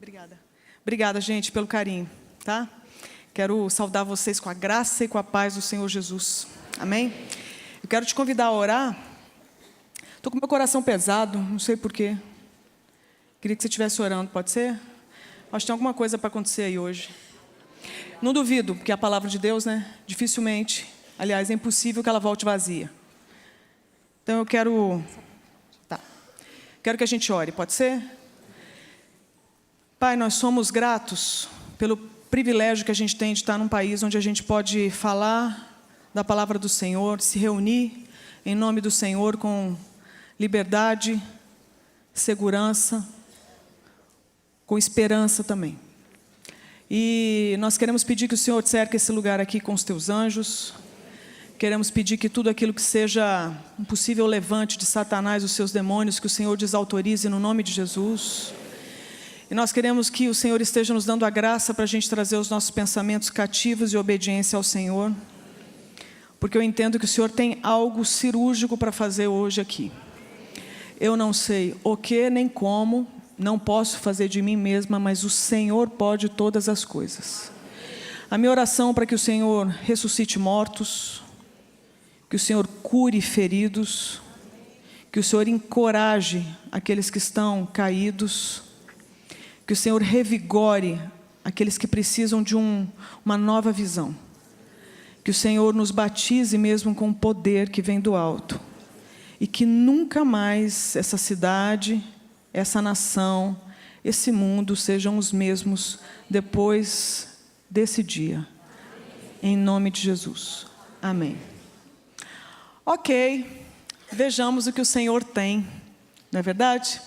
Obrigada. Obrigada, gente, pelo carinho, tá? Quero saudar vocês com a graça e com a paz do Senhor Jesus. Amém? Eu quero te convidar a orar. Estou com meu coração pesado, não sei porquê. Queria que você estivesse orando, pode ser? Acho que tem alguma coisa para acontecer aí hoje. Não duvido, porque a palavra de Deus, né? Dificilmente, aliás, é impossível que ela volte vazia. Então eu quero... Quero que a gente ore, pode ser? Pai, nós somos gratos pelo privilégio que a gente tem de estar num país onde a gente pode falar da palavra do Senhor, se reunir em nome do Senhor com liberdade, segurança, com esperança também. E nós queremos pedir que o Senhor cerque esse lugar aqui com os teus anjos. Queremos pedir que tudo aquilo que seja um possível levante de Satanás, os seus demônios, que o Senhor desautorize no nome de Jesus. E nós queremos que o Senhor esteja nos dando a graça para a gente trazer os nossos pensamentos cativos e obediência ao Senhor. Porque eu entendo que o Senhor tem algo cirúrgico para fazer hoje aqui. Eu não sei o que nem como, não posso fazer de mim mesma, mas o Senhor pode todas as coisas. A minha oração para que o Senhor ressuscite mortos, que o Senhor cure feridos, que o Senhor encoraje aqueles que estão caídos, que o Senhor revigore aqueles que precisam de uma nova visão, que o Senhor nos batize mesmo com o poder que vem do alto, e que nunca mais essa cidade, essa nação, esse mundo sejam os mesmos depois desse dia, em nome de Jesus, amém. Ok, vejamos o que o Senhor tem, não é verdade?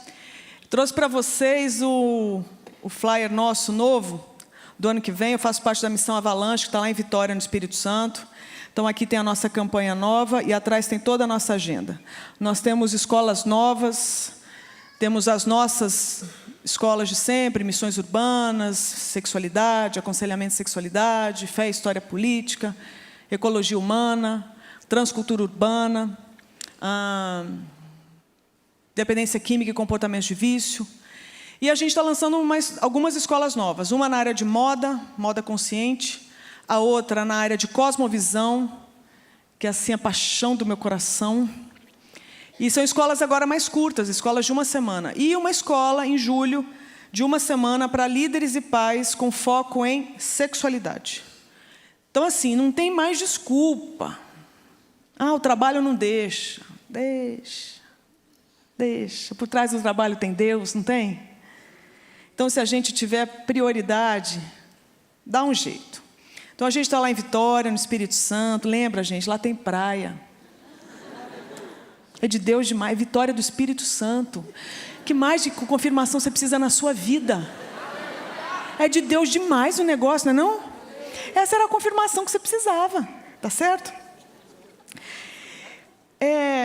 Trouxe para vocês o flyer nosso novo, do ano que vem. Eu faço parte da Missão Avalanche, que está lá em Vitória, no Espírito Santo. Então aqui tem a nossa campanha nova e atrás tem toda a nossa agenda. Nós temos escolas novas, temos as nossas escolas de sempre, missões urbanas, sexualidade, aconselhamento de sexualidade, fé e história política, ecologia humana, transcultura urbana, dependência química e comportamentos de vício. E a gente está lançando algumas escolas novas. Uma na área de moda consciente. A outra na área de cosmovisão, que é assim a paixão do meu coração. E são escolas agora mais curtas, escolas de uma semana. E uma escola, em julho, de uma semana para líderes e pais com foco em sexualidade. Então, assim, não tem mais desculpa. O trabalho não deixa. Deixa. Por trás do trabalho tem Deus, não tem? Então, se a gente tiver prioridade, dá um jeito. Então, a gente está lá em Vitória, no Espírito Santo. Lembra, gente? Lá tem praia. É de Deus demais. Vitória do Espírito Santo. Que mais de confirmação você precisa na sua vida? É de Deus demais o negócio, não é não? Essa era a confirmação que você precisava. Tá certo?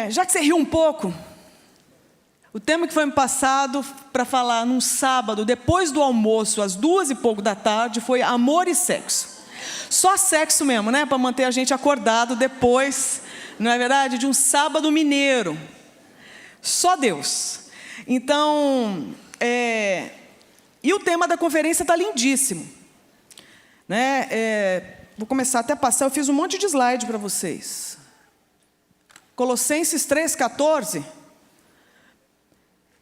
Já que você riu um pouco, o tema que foi me passado para falar num sábado, depois do almoço, às 2 e pouco da tarde, foi amor e sexo. Só sexo mesmo, né? Para manter a gente acordado depois, não é verdade? De um sábado mineiro. Só Deus. Então, e o tema da conferência está lindíssimo. Né? Vou começar até a passar, eu fiz um monte de slide para vocês. Colossenses 3,14.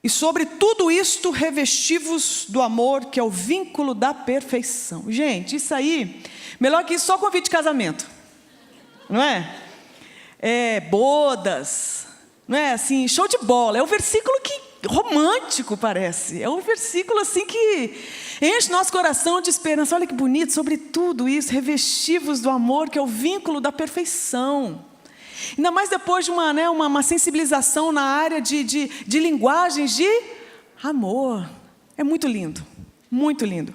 E sobre tudo isto revestivos do amor, que é o vínculo da perfeição. Gente, isso aí, melhor que isso, só convite de casamento. Não é? Bodas, não é? Assim, show de bola. É um versículo que romântico parece. É um versículo assim que enche nosso coração de esperança. Olha que bonito, sobre tudo isso, revestivos do amor, que é o vínculo da perfeição. Ainda mais depois de uma sensibilização na área de linguagens de amor. É muito lindo, muito lindo.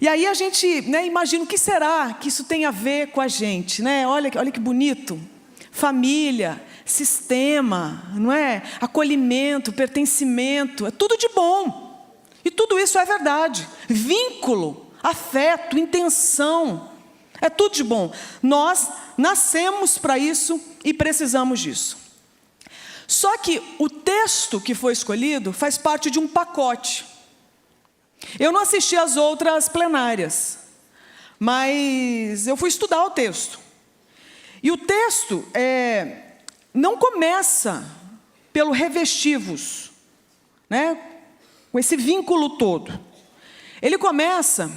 E aí a gente imagina o que será que isso tem a ver com a gente. Né? Olha que bonito. Família, sistema, não é? Acolhimento, pertencimento, é tudo de bom. E tudo isso é verdade. Vínculo, afeto, intenção, é tudo de bom. Nós nascemos para isso e precisamos disso. Só que o texto que foi escolhido faz parte de um pacote. Eu não assisti às outras plenárias, mas eu fui estudar o texto. E o texto não começa pelo revestivos, né? Com esse vínculo todo. Ele começa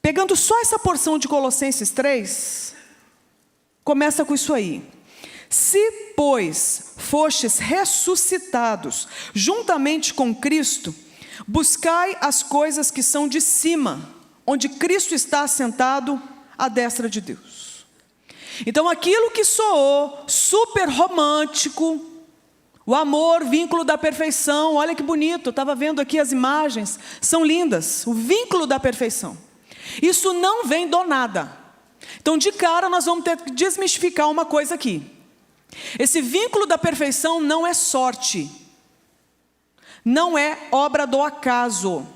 pegando só essa porção de Colossenses 3, começa com isso aí. Se, pois, fostes ressuscitados juntamente com Cristo, buscai as coisas que são de cima, onde Cristo está assentado à destra de Deus. Então, aquilo que soou super romântico, o amor, vínculo da perfeição, olha que bonito, eu estava vendo aqui as imagens, são lindas, o vínculo da perfeição. Isso não vem do nada. Então, de cara, nós vamos ter que desmistificar uma coisa aqui. Esse vínculo da perfeição não é sorte, não é obra do acaso.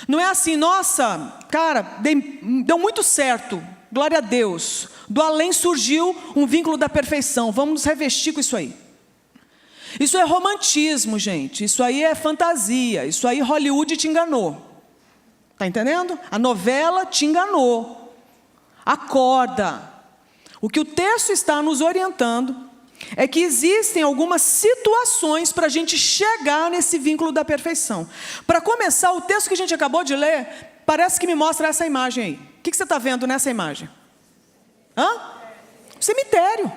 Não é assim, nossa, cara, deu muito certo, glória a Deus. Do além surgiu um vínculo da perfeição, vamos nos revestir com isso aí. Isso é romantismo, gente, isso aí é fantasia, isso aí Hollywood te enganou. Está entendendo? A novela te enganou. Acorda. O que o texto está nos orientando é que existem algumas situações para a gente chegar nesse vínculo da perfeição. Para começar, o texto que a gente acabou de ler, parece que me mostra essa imagem aí. O que você está vendo nessa imagem? Um cemitério.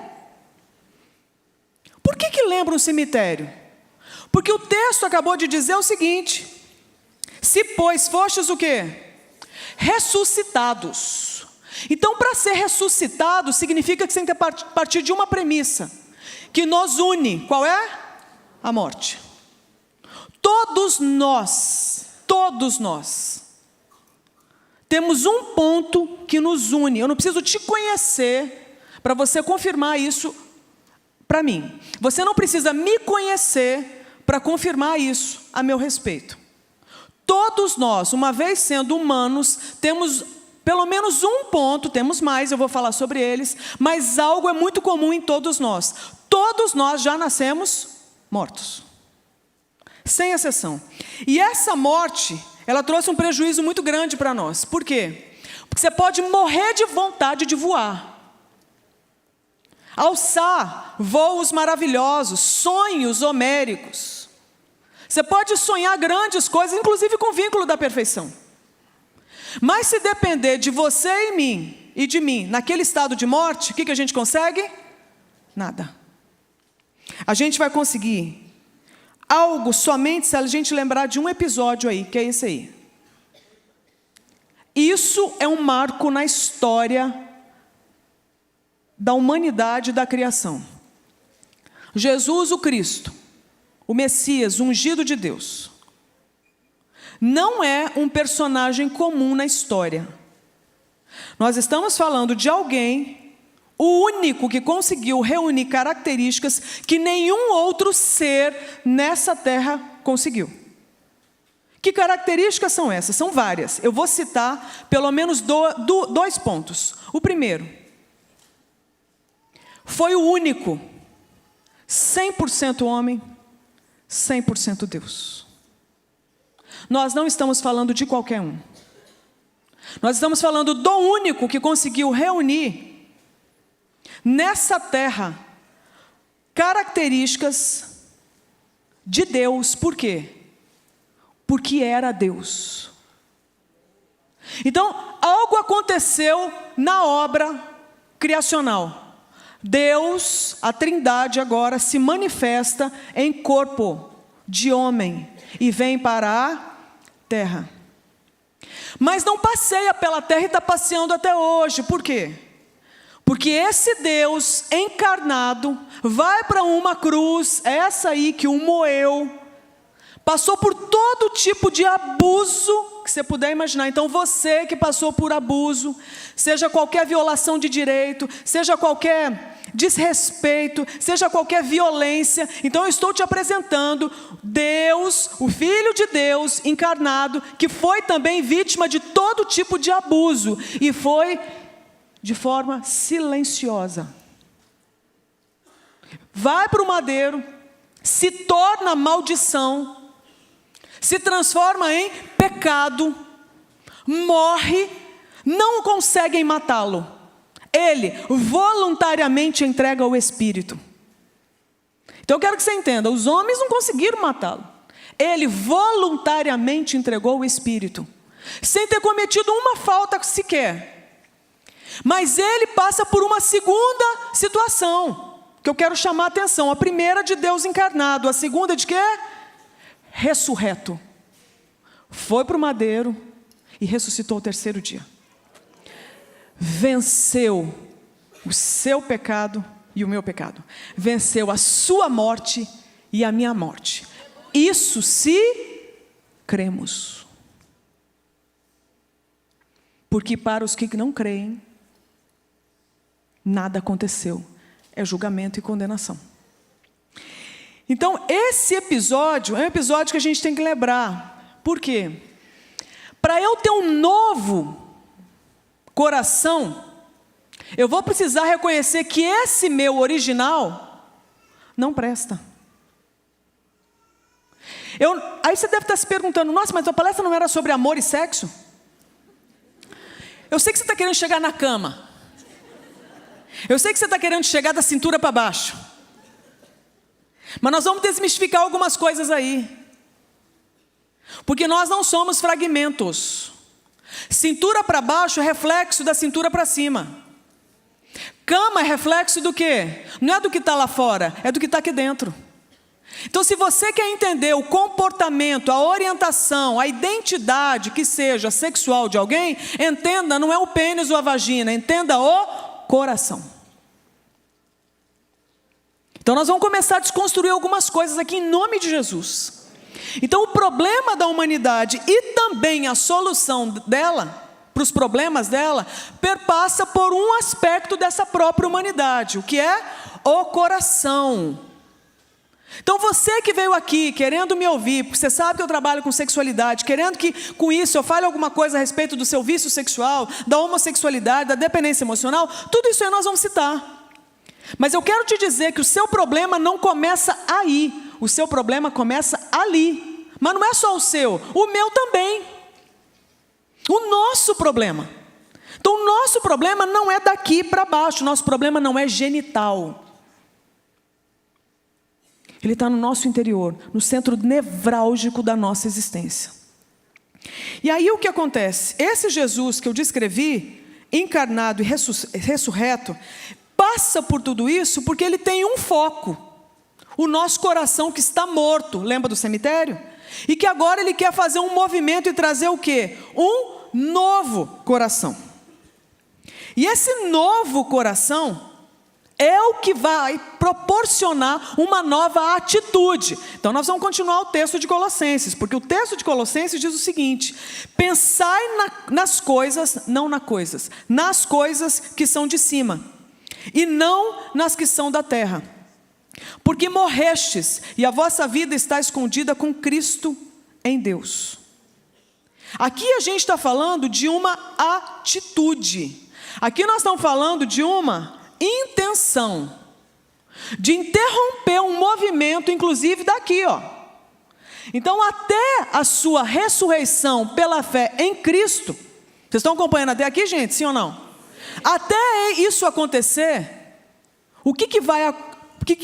Por que lembra um cemitério? Porque o texto acabou de dizer o seguinte: se, pois, fostes o quê? Ressuscitados. Então, para ser ressuscitado, significa que você tem que partir de uma premissa, que nos une. Qual é? A morte. Todos nós, temos um ponto que nos une. Eu não preciso te conhecer para você confirmar isso para mim. Você não precisa me conhecer para confirmar isso a meu respeito. Todos nós, uma vez sendo humanos, temos pelo menos um ponto, temos mais, eu vou falar sobre eles, mas algo é muito comum em todos nós. Todos nós já nascemos mortos, sem exceção. E essa morte, ela trouxe um prejuízo muito grande para nós. Por quê? Porque você pode morrer de vontade de voar, alçar voos maravilhosos, sonhos homéricos. Você pode sonhar grandes coisas, inclusive com vínculo da perfeição. Mas se depender de você e de mim, naquele estado de morte, o que a gente consegue? Nada. A gente vai conseguir algo somente se a gente lembrar de um episódio aí, que é esse aí. Isso é um marco na história da humanidade e da criação. Jesus, o Cristo, o Messias, o ungido de Deus, não é um personagem comum na história. Nós estamos falando de alguém, o único que conseguiu reunir características que nenhum outro ser nessa terra conseguiu. Que características são essas? São várias. Eu vou citar pelo menos dois pontos. O primeiro, foi o único, 100% homem, 100% Deus. Nós não estamos falando de qualquer um. Nós estamos falando do único que conseguiu reunir nessa terra características de Deus. Por quê? Porque era Deus. Então, algo aconteceu na obra criacional. Deus, a Trindade agora se manifesta em corpo de homem e vem para a terra. Mas não passeia pela terra e está passeando até hoje. Por quê? Porque esse Deus encarnado vai para uma cruz, essa aí que o moeu, passou por todo tipo de abuso que você puder imaginar. Então você que passou por abuso, seja qualquer violação de direito, seja qualquer desrespeito, seja qualquer violência, então eu estou te apresentando Deus, o Filho de Deus encarnado, que foi também vítima de todo tipo de abuso, e foi de forma silenciosa. Vai para o madeiro, se torna maldição, se transforma em pecado, morre, não conseguem matá-lo. Ele voluntariamente entrega o Espírito. Então eu quero que você entenda, os homens não conseguiram matá-lo. Ele voluntariamente entregou o Espírito, sem ter cometido uma falta sequer. Mas ele passa por uma segunda situação, que eu quero chamar a atenção. A primeira de Deus encarnado, a segunda de quê? Ressurreto. Foi para o madeiro e ressuscitou ao terceiro dia. Venceu o seu pecado e o meu pecado. Venceu a sua morte e a minha morte. Isso se cremos. Porque para os que não creem, nada aconteceu. É julgamento e condenação. Então, esse episódio é um episódio que a gente tem que lembrar. Por quê? Para eu ter um novo coração, eu vou precisar reconhecer que esse meu original não presta. Aí você deve estar se perguntando, nossa, mas a palestra não era sobre amor e sexo? Eu sei que você está querendo chegar na cama. Eu sei que você está querendo chegar da cintura para baixo. Mas nós vamos desmistificar algumas coisas aí. Porque nós não somos fragmentos. Cintura para baixo é reflexo da cintura para cima. Cama é reflexo do quê? Não é do que está lá fora, é do que está aqui dentro. Então, se você quer entender o comportamento, a orientação, a identidade que seja sexual de alguém, entenda, não é o pênis ou a vagina, entenda o coração. Então, nós vamos começar a desconstruir algumas coisas aqui em nome de Jesus. Então, o problema da humanidade e também a solução dela, para os problemas dela, perpassa por um aspecto dessa própria humanidade, o que é o coração. Então você que veio aqui querendo me ouvir, porque você sabe que eu trabalho com sexualidade, querendo que com isso eu fale alguma coisa a respeito do seu vício sexual, da homossexualidade, da dependência emocional, tudo isso aí nós vamos citar. Mas eu quero te dizer que o seu problema não começa aí, o seu problema começa ali. Mas não é só o seu, o meu também. O nosso problema. Então o nosso problema não é daqui para baixo, o nosso problema não é genital. Ele está no nosso interior, no centro nevrálgico da nossa existência. E aí o que acontece? Esse Jesus que eu descrevi, encarnado e ressurreto, passa por tudo isso porque ele tem um foco. O nosso coração que está morto, lembra do cemitério? E que agora ele quer fazer um movimento e trazer o quê? Um novo coração. E esse novo coração é o que vai proporcionar uma nova atitude. Então nós vamos continuar o texto de Colossenses, porque o texto de Colossenses diz o seguinte: pensai nas coisas, não nas coisas, nas coisas que são de cima, e não nas que são da terra. Porque morrestes, e a vossa vida está escondida com Cristo em Deus. Aqui a gente está falando de uma atitude. Aqui nós estamos falando de uma intenção de interromper um movimento, inclusive daqui, ó. Então, até a sua ressurreição pela fé em Cristo, vocês estão acompanhando até aqui, gente? Sim ou não? Até isso acontecer, o que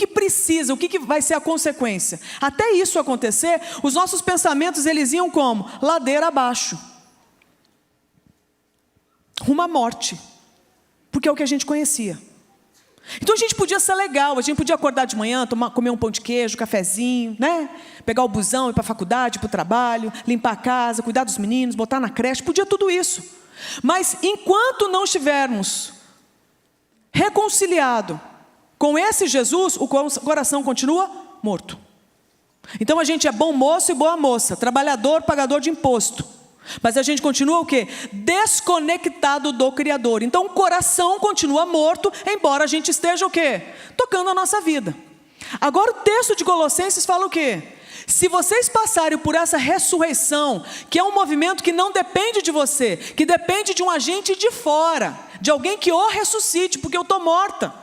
precisa, o que vai ser a consequência? Até isso acontecer, os nossos pensamentos, eles iam como? Ladeira abaixo, rumo à morte, porque é o que a gente conhecia. Então a gente podia ser legal, a gente podia acordar de manhã, comer um pão de queijo, cafezinho, né? Pegar o busão, ir para a faculdade, ir para o trabalho, limpar a casa, cuidar dos meninos, botar na creche, podia tudo isso. Mas enquanto não estivermos reconciliados com esse Jesus, o coração continua morto. Então a gente é bom moço e boa moça, trabalhador, pagador de imposto. Mas a gente continua o quê? Desconectado do Criador. Então o coração continua morto, embora a gente esteja o quê? Tocando a nossa vida. Agora o texto de Colossenses fala o quê? Se vocês passarem por essa ressurreição, que é um movimento que não depende de você, que depende de um agente de fora, de alguém que o ressuscite, porque eu estou morta.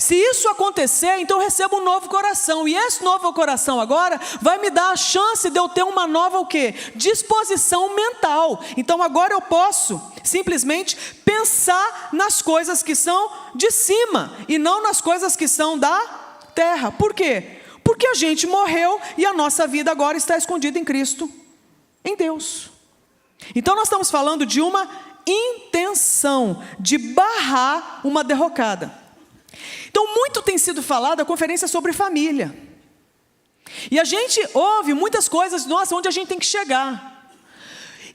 Se isso acontecer, então eu recebo um novo coração. E esse novo coração agora vai me dar a chance de eu ter uma nova o quê? Disposição mental. Então agora eu posso simplesmente pensar nas coisas que são de cima e não nas coisas que são da terra. Por quê? Porque a gente morreu e a nossa vida agora está escondida em Cristo, em Deus. Então nós estamos falando de uma intenção de barrar uma derrocada. Então, muito tem sido falado a conferência sobre família. E a gente ouve muitas coisas, nossa, onde a gente tem que chegar.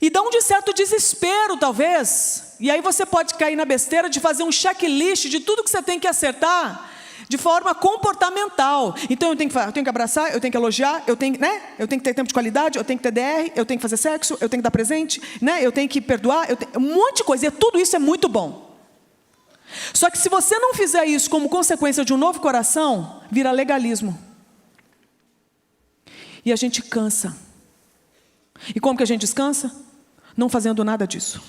E dá um de certo desespero, talvez. E aí você pode cair na besteira de fazer um checklist de tudo que você tem que acertar de forma comportamental. Então, eu tenho que abraçar, eu tenho que elogiar, eu tenho que ter tempo de qualidade, eu tenho que ter DR, eu tenho que fazer sexo, eu tenho que dar presente, eu tenho que perdoar, um monte de coisa. E tudo isso é muito bom. Só que se você não fizer isso como consequência de um novo coração, vira legalismo. E a gente cansa. E como que a gente descansa? Não fazendo nada disso.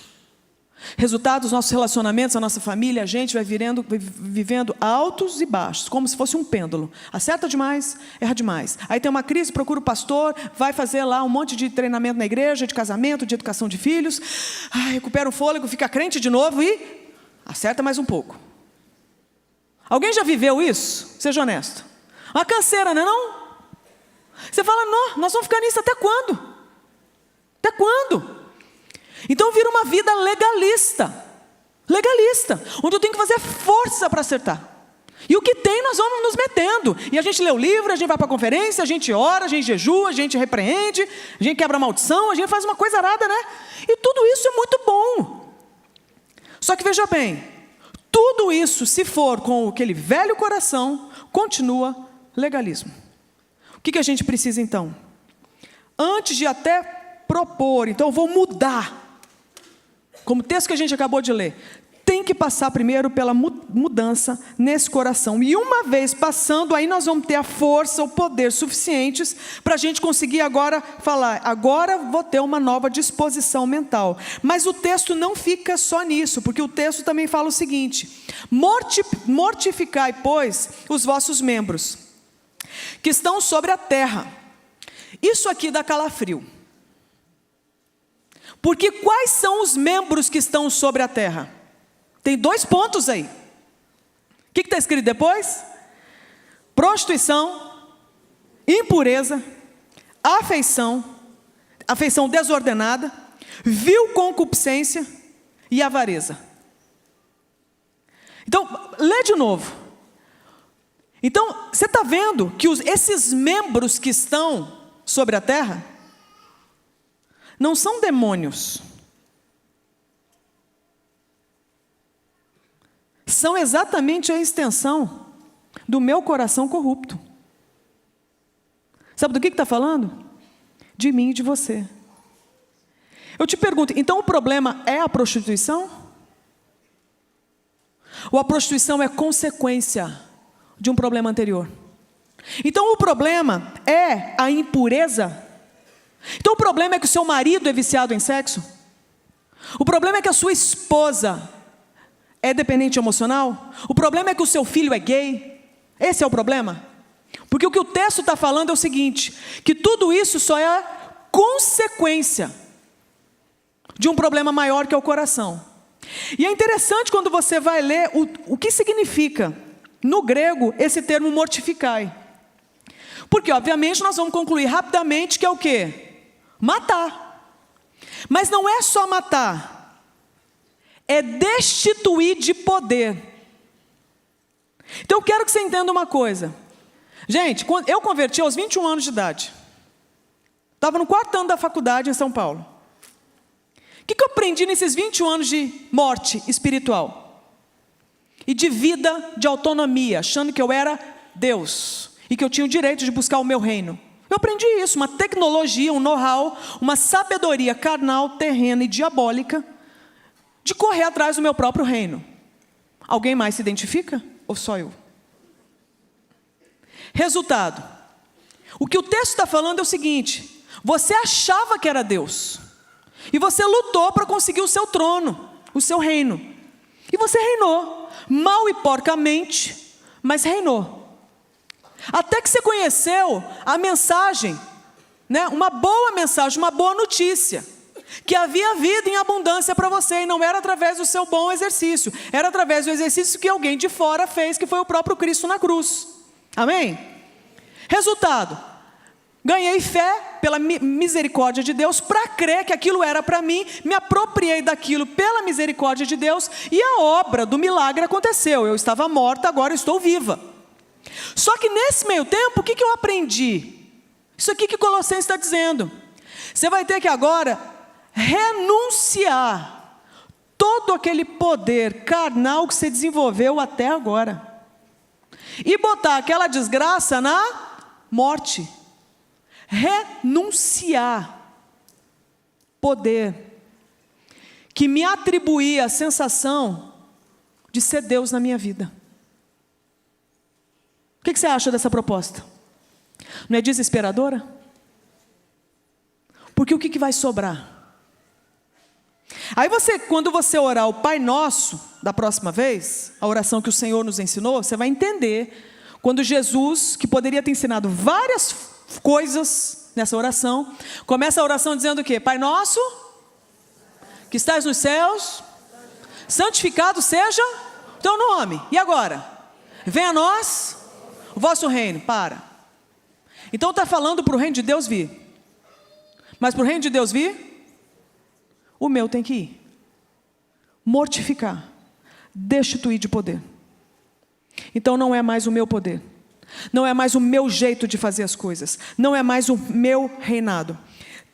Resultado, os nossos relacionamentos, a nossa família, a gente vai vivendo altos e baixos, como se fosse um pêndulo. Acerta demais, erra demais. Aí tem uma crise, procura o pastor, vai fazer lá um monte de treinamento na igreja, de casamento, de educação de filhos. Recupera o fôlego, fica crente de novo e acerta mais um pouco. Alguém já viveu isso? Seja honesto. Uma canseira, não é não? Você fala, não, nós vamos ficar nisso até quando? Até quando? Então vira uma vida legalista. Legalista. Onde eu tenho que fazer força para acertar. E o que tem nós vamos nos metendo. E a gente lê o livro, a gente vai para a conferência, a gente ora, a gente jejua, a gente repreende, a gente quebra a maldição, a gente faz uma coisa arada, né? E tudo isso é muito bom. Só que veja bem, tudo isso, se for com aquele velho coração, continua legalismo. O que a gente precisa então? Antes de até propor, então eu vou mudar, como o texto que a gente acabou de ler, tem que passar primeiro pela mudança nesse coração. E uma vez passando, aí nós vamos ter a força, o poder suficientes para a gente conseguir agora falar, agora vou ter uma nova disposição mental. Mas o texto não fica só nisso, porque o texto também fala o seguinte: mortificai, pois, os vossos membros, que estão sobre a terra. Isso aqui dá calafrio. Porque quais são os membros que estão sobre a terra? Tem 2 pontos aí. O que está escrito depois? Prostituição, impureza, afeição desordenada, vil concupiscência e avareza. Então, lê de novo. Então, você está vendo que esses membros que estão sobre a terra não são demônios. São exatamente a extensão do meu coração corrupto. Sabe do que está falando? De mim e de você. Eu te pergunto, então o problema é a prostituição? Ou a prostituição é consequência de um problema anterior? Então o problema é a impureza? Então o problema é que o seu marido é viciado em sexo? O problema é que a sua esposa é dependente emocional? O problema é que o seu filho é gay? Esse é o problema? Porque o que o texto está falando é o seguinte, que tudo isso só é consequência de um problema maior que é o coração. E é interessante quando você vai ler o que significa, no grego, esse termo mortificai. Porque, obviamente, nós vamos concluir rapidamente que é o quê? Matar. Mas não é só matar. É destituir de poder. Então eu quero que você entenda uma coisa. Gente, eu converti aos 21 anos de idade. Estava no 4º ano da faculdade em São Paulo. O que eu aprendi nesses 21 anos de morte espiritual? E de vida de autonomia, achando que eu era Deus. E que eu tinha o direito de buscar o meu reino. Eu aprendi isso, uma tecnologia, um know-how, uma sabedoria carnal, terrena e diabólica, de correr atrás do meu próprio reino. Alguém mais se identifica? Ou só eu? Resultado. O que o texto está falando é o seguinte: você achava que era Deus. E você lutou para conseguir o seu trono, o seu reino. E você reinou, mal e porcamente, mas reinou. Até que você conheceu a mensagem, né? Uma boa mensagem, uma boa notícia, que havia vida em abundância para você, e não era através do seu bom exercício, era através do exercício que alguém de fora fez, que foi o próprio Cristo na cruz. Amém? Resultado: ganhei fé pela misericórdia de Deus, para crer que aquilo era para mim, me apropriei daquilo pela misericórdia de Deus, e a obra do milagre aconteceu. Eu estava morta, agora estou viva. Só que nesse meio tempo, o que eu aprendi? Isso aqui que Colossenses está dizendo: você vai ter que agora renunciar todo aquele poder carnal que você desenvolveu até agora, e botar aquela desgraça na morte. Renunciar poder que me atribuía a sensação de ser Deus na minha vida. O que você acha dessa proposta? Não é desesperadora? Porque o que vai sobrar? Aí quando você orar o Pai Nosso, da próxima vez, a oração que o Senhor nos ensinou, você vai entender, quando Jesus, que poderia ter ensinado várias coisas nessa oração, começa a oração dizendo o quê? Pai Nosso, que estás nos céus, santificado seja o teu nome. E agora? Venha a nós o vosso reino. Então está falando para o reino de Deus vir. Mas para o reino de Deus vir, o meu tem que ir. Mortificar. Destituir de poder. Então não é mais o meu poder. Não é mais o meu jeito de fazer as coisas. Não é mais o meu reinado.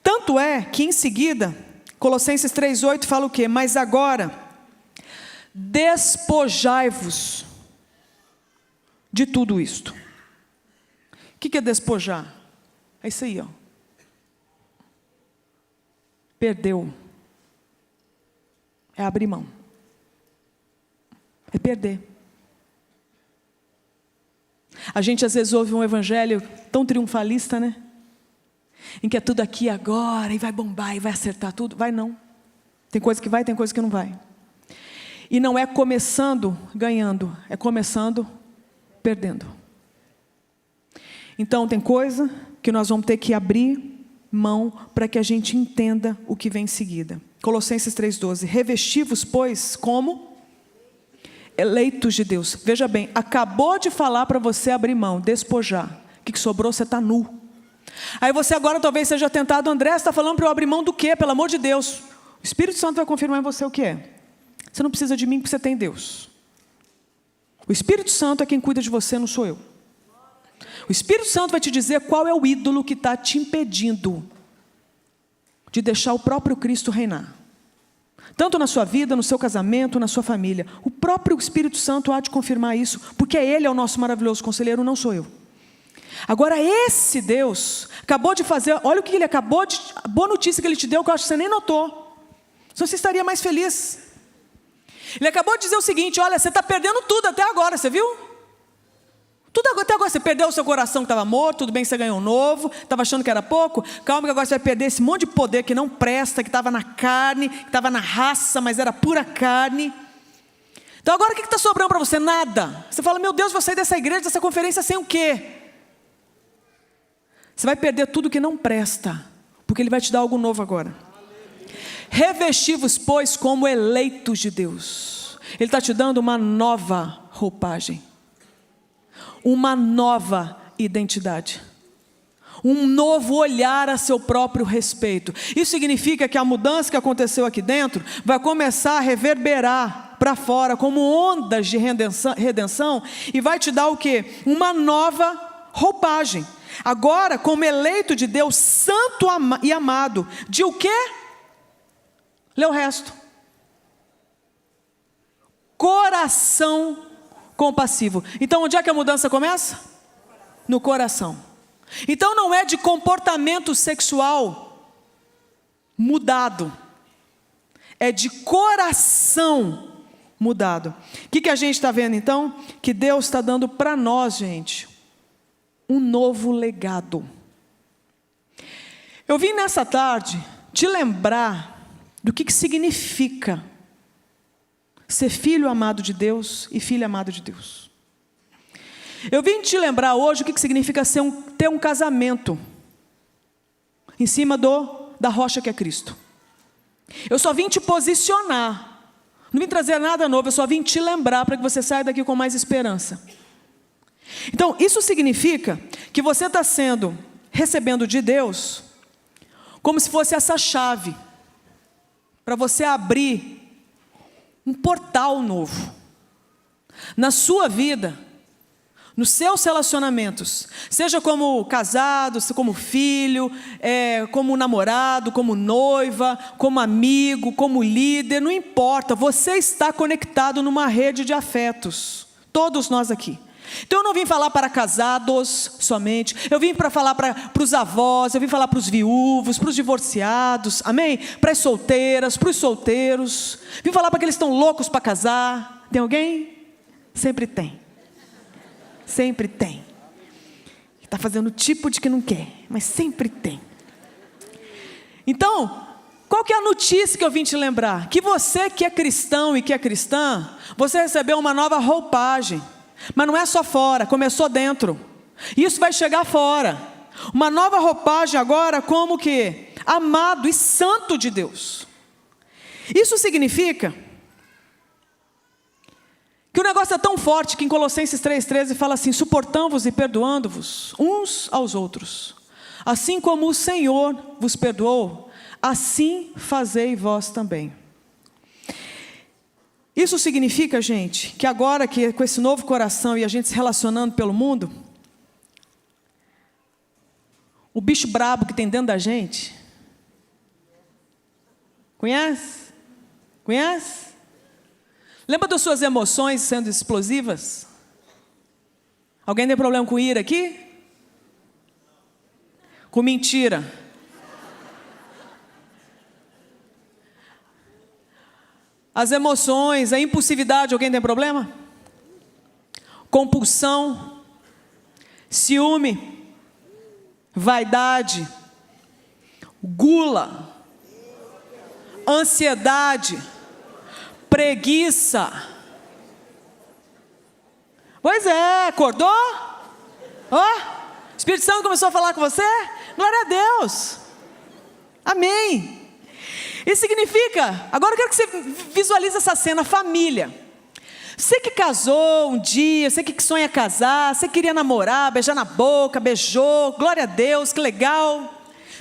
Tanto é que em seguida, Colossenses 3,8 fala o quê? Mas agora, despojai-vos de tudo isto. O que é despojar? É isso aí, ó. Perdeu. É abrir mão. É perder. A gente às vezes ouve um evangelho tão triunfalista, né? Em que é tudo aqui agora, e vai bombar, e vai acertar tudo. Vai não. Tem coisa que vai, tem coisa que não vai. E não é começando ganhando, é começando perdendo. Então tem coisa que nós vamos ter que abrir mão para que a gente entenda o que vem em seguida. Colossenses 3,12. Revesti-vos, pois, como eleitos de Deus. Veja bem, acabou de falar para você abrir mão, despojar. O que sobrou? Você está nu. Aí você agora talvez seja tentado: André, você está falando para eu abrir mão do quê? Pelo amor de Deus. O Espírito Santo vai confirmar em você o que é. Você não precisa de mim porque você tem Deus. O Espírito Santo é quem cuida de você, não sou eu. O Espírito Santo vai te dizer qual é o ídolo que está te impedindo de deixar o próprio Cristo reinar. Tanto na sua vida, no seu casamento, na sua família. O próprio Espírito Santo há de confirmar isso, porque Ele é o nosso maravilhoso conselheiro, não sou eu. Agora esse Deus acabou de fazer, olha o que Ele acabou de, a boa notícia que Ele te deu, que eu acho que você nem notou. Senão você estaria mais feliz. Ele acabou de dizer o seguinte: olha, você está perdendo tudo até agora, você viu? Tudo até agora, você perdeu o seu coração que estava morto, tudo bem que você ganhou um novo, estava achando que era pouco, calma que agora você vai perder esse monte de poder que não presta, que estava na carne, que estava na raça, mas era pura carne. Então agora o que está sobrando para você? Nada. Você fala: meu Deus, vou sair dessa igreja, dessa conferência sem o quê? Você vai perder tudo que não presta, porque Ele vai te dar algo novo agora. Revesti-vos, pois, como eleitos de Deus. Ele está te dando uma nova roupagem, uma nova identidade, um novo olhar a seu próprio respeito. Isso significa que a mudança que aconteceu aqui dentro vai começar a reverberar para fora como ondas de redenção, e vai te dar o quê? Uma nova roupagem. Agora, como eleito de Deus, santo e amado, de o quê? Lê o resto. Coração compassivo. Então onde é que a mudança começa? No coração. Então não é de comportamento sexual mudado, é de coração mudado. O que a gente está vendo então? Que Deus está dando para nós, gente, um novo legado. Eu vim nessa tarde te lembrar do que significa ser filho amado de Deus e filho amado de Deus. Eu vim te lembrar hoje o que significa ter um casamento em cima da rocha que é Cristo. Eu só vim te posicionar, não vim trazer nada novo, eu só vim te lembrar para que você saia daqui com mais esperança. Então, isso significa que você está recebendo de Deus, como se fosse essa chave, para você abrir um portal novo, na sua vida, nos seus relacionamentos, seja como casado, como filho, como namorado, como noiva, como amigo, como líder, não importa, você está conectado numa rede de afetos, todos nós aqui. Então eu não vim falar para casados somente, eu vim para falar para os avós, eu vim falar para os viúvos, para os divorciados, amém? Para as solteiras, para os solteiros, vim falar para aqueles que estão loucos para casar. Tem alguém? Sempre tem. Sempre tem. Está fazendo tipo de que não quer, mas sempre tem. Então, qual que é a notícia que eu vim te lembrar? Que você que é cristão e que é cristã, você recebeu uma nova roupagem. Mas não é só fora, começou dentro. Isso vai chegar fora. Uma nova roupagem agora como que? Amado e santo de Deus. Isso significa que o negócio é tão forte que em Colossenses 3,13 fala assim: suportando-vos e perdoando-vos uns aos outros, assim como o Senhor vos perdoou, assim fazei vós também. Isso significa, gente, que agora que com esse novo coração e a gente se relacionando pelo mundo, o bicho brabo que tem dentro da gente, conhece? Conhece? Lembra das suas emoções sendo explosivas? Alguém tem problema com ira aqui? Com mentira? As emoções, a impulsividade, alguém tem problema? Compulsão, ciúme, vaidade, gula, ansiedade, preguiça. Pois é, acordou? Ó, o Espírito Santo começou a falar com você? Glória a Deus. Amém. Isso significa, agora eu quero que você visualize essa cena, família. Você que casou um dia, você que sonha casar, você queria namorar, beijar na boca, beijou, glória a Deus, que legal.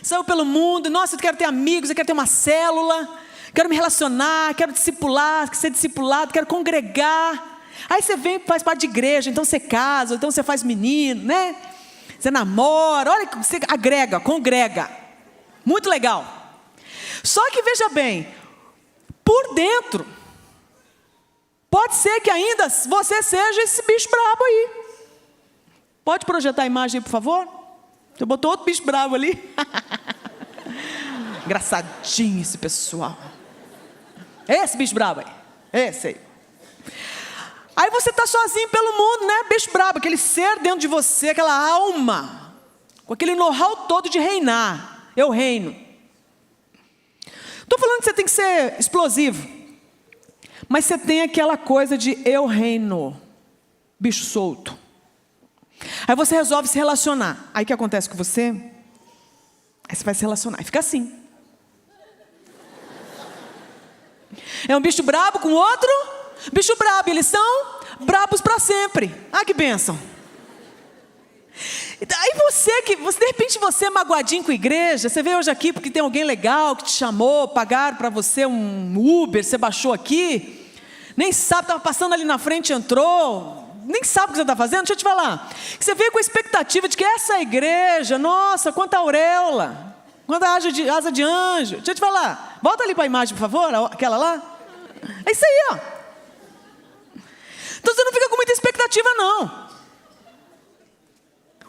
Saiu pelo mundo, nossa, eu quero ter amigos, eu quero ter uma célula, quero me relacionar, quero discipular, ser discipulado, quero congregar. Aí você vem, faz parte de igreja, então você casa, então você faz menino, né? Você namora, olha, você agrega, congrega. Muito legal. Só que veja bem, por dentro, pode ser que ainda você seja esse bicho brabo aí. Pode projetar a imagem aí, por favor? Você botou outro bicho brabo ali. Engraçadinho esse pessoal. Esse bicho brabo aí. Esse aí. Aí você está sozinho pelo mundo, né? Bicho brabo, aquele ser dentro de você, aquela alma, com aquele know-how todo de reinar. Eu reino. Estou falando que você tem que ser explosivo, mas você tem aquela coisa de eu reino, bicho solto. Aí você resolve se relacionar. Aí o que acontece com você? Aí você vai se relacionar e fica assim. É um bicho brabo com outro bicho brabo. Eles são brabos para sempre. Ah, que bênção. Aí de repente você é magoadinho com a igreja, você veio hoje aqui porque tem alguém legal que te chamou, pagaram para você um Uber, você baixou aqui, nem sabe, estava passando ali na frente, entrou, nem sabe o que você está fazendo. Deixa eu te falar, você veio com a expectativa de que essa igreja, nossa, quanta auréola, quanta asa de anjo. Deixa eu te falar, volta ali para a imagem, por favor, aquela lá. É isso aí, ó. Então você não fica com muita expectativa, não.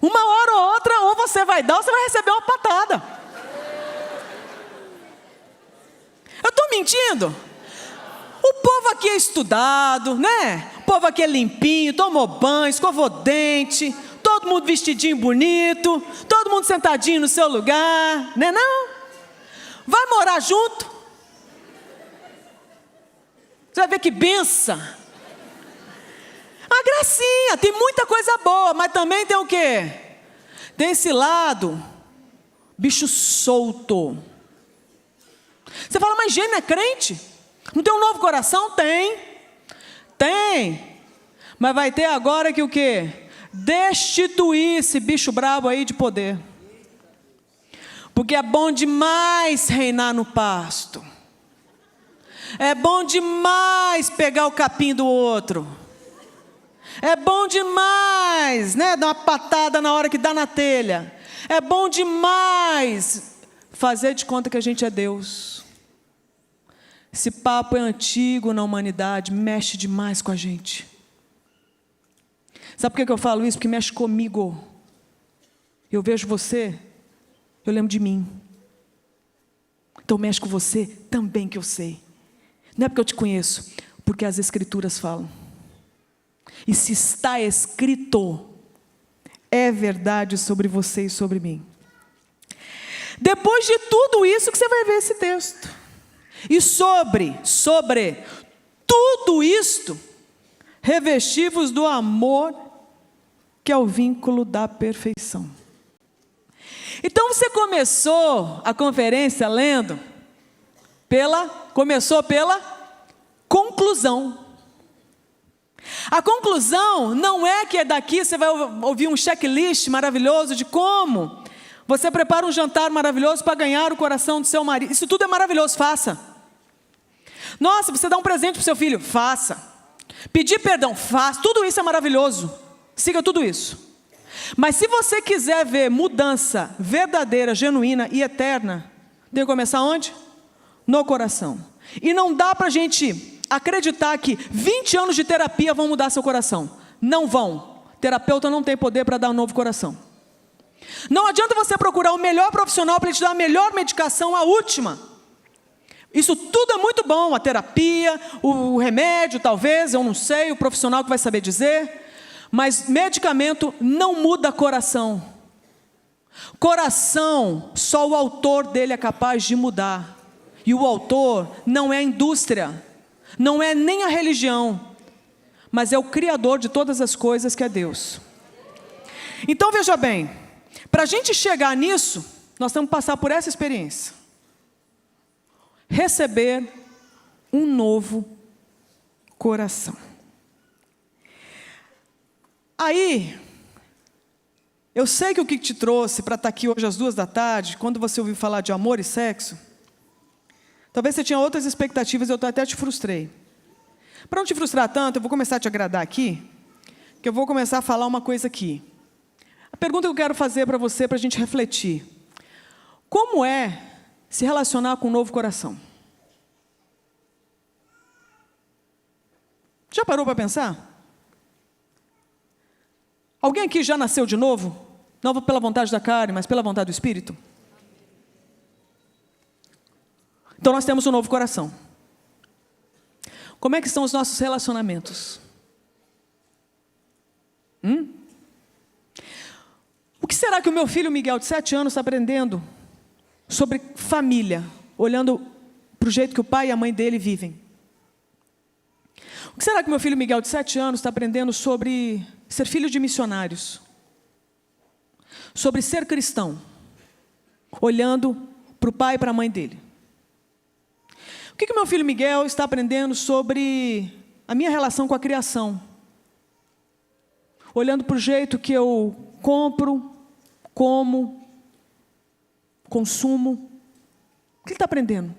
Uma hora ou outra, ou você vai dar ou você vai receber uma patada. Eu estou mentindo? O povo aqui é estudado, né? O povo aqui é limpinho, tomou banho, escovou dente, todo mundo vestidinho bonito, todo mundo sentadinho no seu lugar, né não? Vai morar junto. Você vai ver que benção. gracinha, tem muita coisa boa, mas também tem o quê? Tem esse lado, bicho solto. Você fala, mas Gênio é crente? Não tem um novo coração? Tem. Mas vai ter agora que o quê? Destituir esse bicho brabo aí de poder. Porque é bom demais reinar no pasto. É bom demais pegar o capim do outro. É bom demais, né? Dar uma patada na hora que dá na telha. É bom demais fazer de conta que a gente é Deus. Esse papo é antigo na humanidade, mexe demais com a gente. Sabe por que eu falo isso? Porque mexe comigo. Eu vejo você, eu lembro de mim. Então mexe com você também, que eu sei. Não é porque eu te conheço, porque as Escrituras falam. E se está escrito, é verdade sobre você e sobre mim. Depois de tudo isso que você vai ver esse texto. E sobre tudo isto, revesti-vos do amor, que é o vínculo da perfeição. Então você começou a conferência lendo começou pela conclusão. A conclusão não é que daqui você vai ouvir um checklist maravilhoso de como você prepara um jantar maravilhoso para ganhar o coração do seu marido. Isso tudo é maravilhoso, faça. Nossa, você dá um presente para o seu filho, faça. Pedir perdão, faça. Tudo isso é maravilhoso. Siga tudo isso. Mas se você quiser ver mudança verdadeira, genuína e eterna, tem que começar onde? No coração. E não dá para a gente acreditar que 20 anos de terapia vão mudar seu coração. Não vão. Terapeuta não tem poder para dar um novo coração. Não adianta você procurar o melhor profissional para ele te dar a melhor medicação, a última. Isso tudo é muito bom, a terapia, o remédio talvez, eu não sei, o profissional que vai saber dizer. Mas medicamento não muda coração. Coração, só o autor dele é capaz de mudar. E o autor não é a indústria, não é nem a religião, mas é o Criador de todas as coisas, que é Deus. Então veja bem, para a gente chegar nisso, nós temos que passar por essa experiência. Receber um novo coração. Aí, eu sei que o que te trouxe para estar aqui hoje às 14h, quando você ouviu falar de amor e sexo, talvez você tinha outras expectativas e eu até te frustrei. Para não te frustrar tanto, eu vou começar a te agradar aqui, que eu vou começar a falar uma coisa aqui. A pergunta que eu quero fazer para você, para a gente refletir. Como é se relacionar com um novo coração? Já parou para pensar? Alguém aqui já nasceu de novo? Não pela vontade da carne, mas pela vontade do Espírito? Então nós temos um novo coração. Como é que estão os nossos relacionamentos? O que será que o meu filho Miguel, de 7 anos, está aprendendo sobre família, olhando para o jeito que o pai e a mãe dele vivem? O que será que meu filho Miguel, de 7 anos, está aprendendo sobre ser filho de missionários? Sobre ser cristão, olhando para o pai e para a mãe dele? O que meu filho Miguel está aprendendo sobre a minha relação com a criação? Olhando para o jeito que eu compro, como, consumo. O que ele está aprendendo?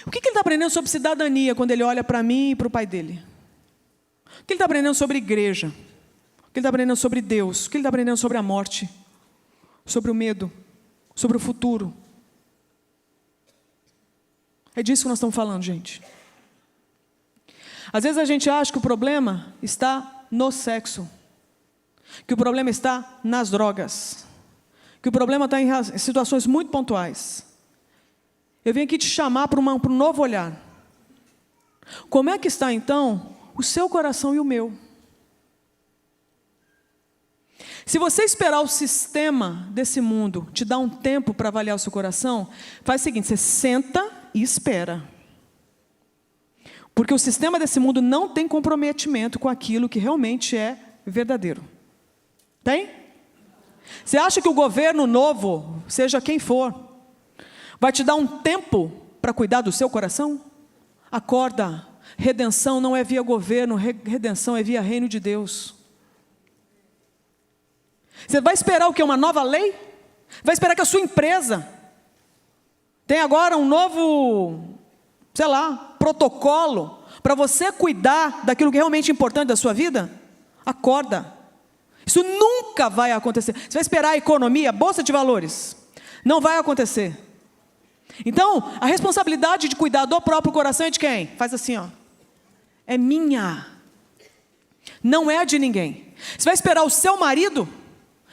O que ele está aprendendo sobre cidadania quando ele olha para mim e para o pai dele? O que ele está aprendendo sobre igreja? O que ele está aprendendo sobre Deus? O que ele está aprendendo sobre a morte? Sobre o medo? Sobre o futuro? É disso que nós estamos falando, gente. Às vezes a gente acha que o problema está no sexo, que o problema está nas drogas, que o problema está em situações muito pontuais. Eu vim aqui te chamar para um novo olhar. Como é que está então o seu coração e o meu? Se você esperar o sistema desse mundo te dar um tempo para avaliar o seu coração, faz o seguinte, você senta e espera. Porque o sistema desse mundo não tem comprometimento com aquilo que realmente é verdadeiro. Tem? Você acha que o governo novo, seja quem for, vai te dar um tempo para cuidar do seu coração? Acorda, redenção não é via governo, redenção é via reino de Deus. Você vai esperar o quê? Uma nova lei? Vai esperar que a sua empresa tenha agora um novo, sei lá, protocolo para você cuidar daquilo que é realmente importante da sua vida? Acorda. Isso nunca vai acontecer. Você vai esperar a economia, a bolsa de valores? Não vai acontecer. Então, a responsabilidade de cuidar do próprio coração é de quem? Faz assim, ó. É minha. Não é de ninguém. Você vai esperar o seu marido,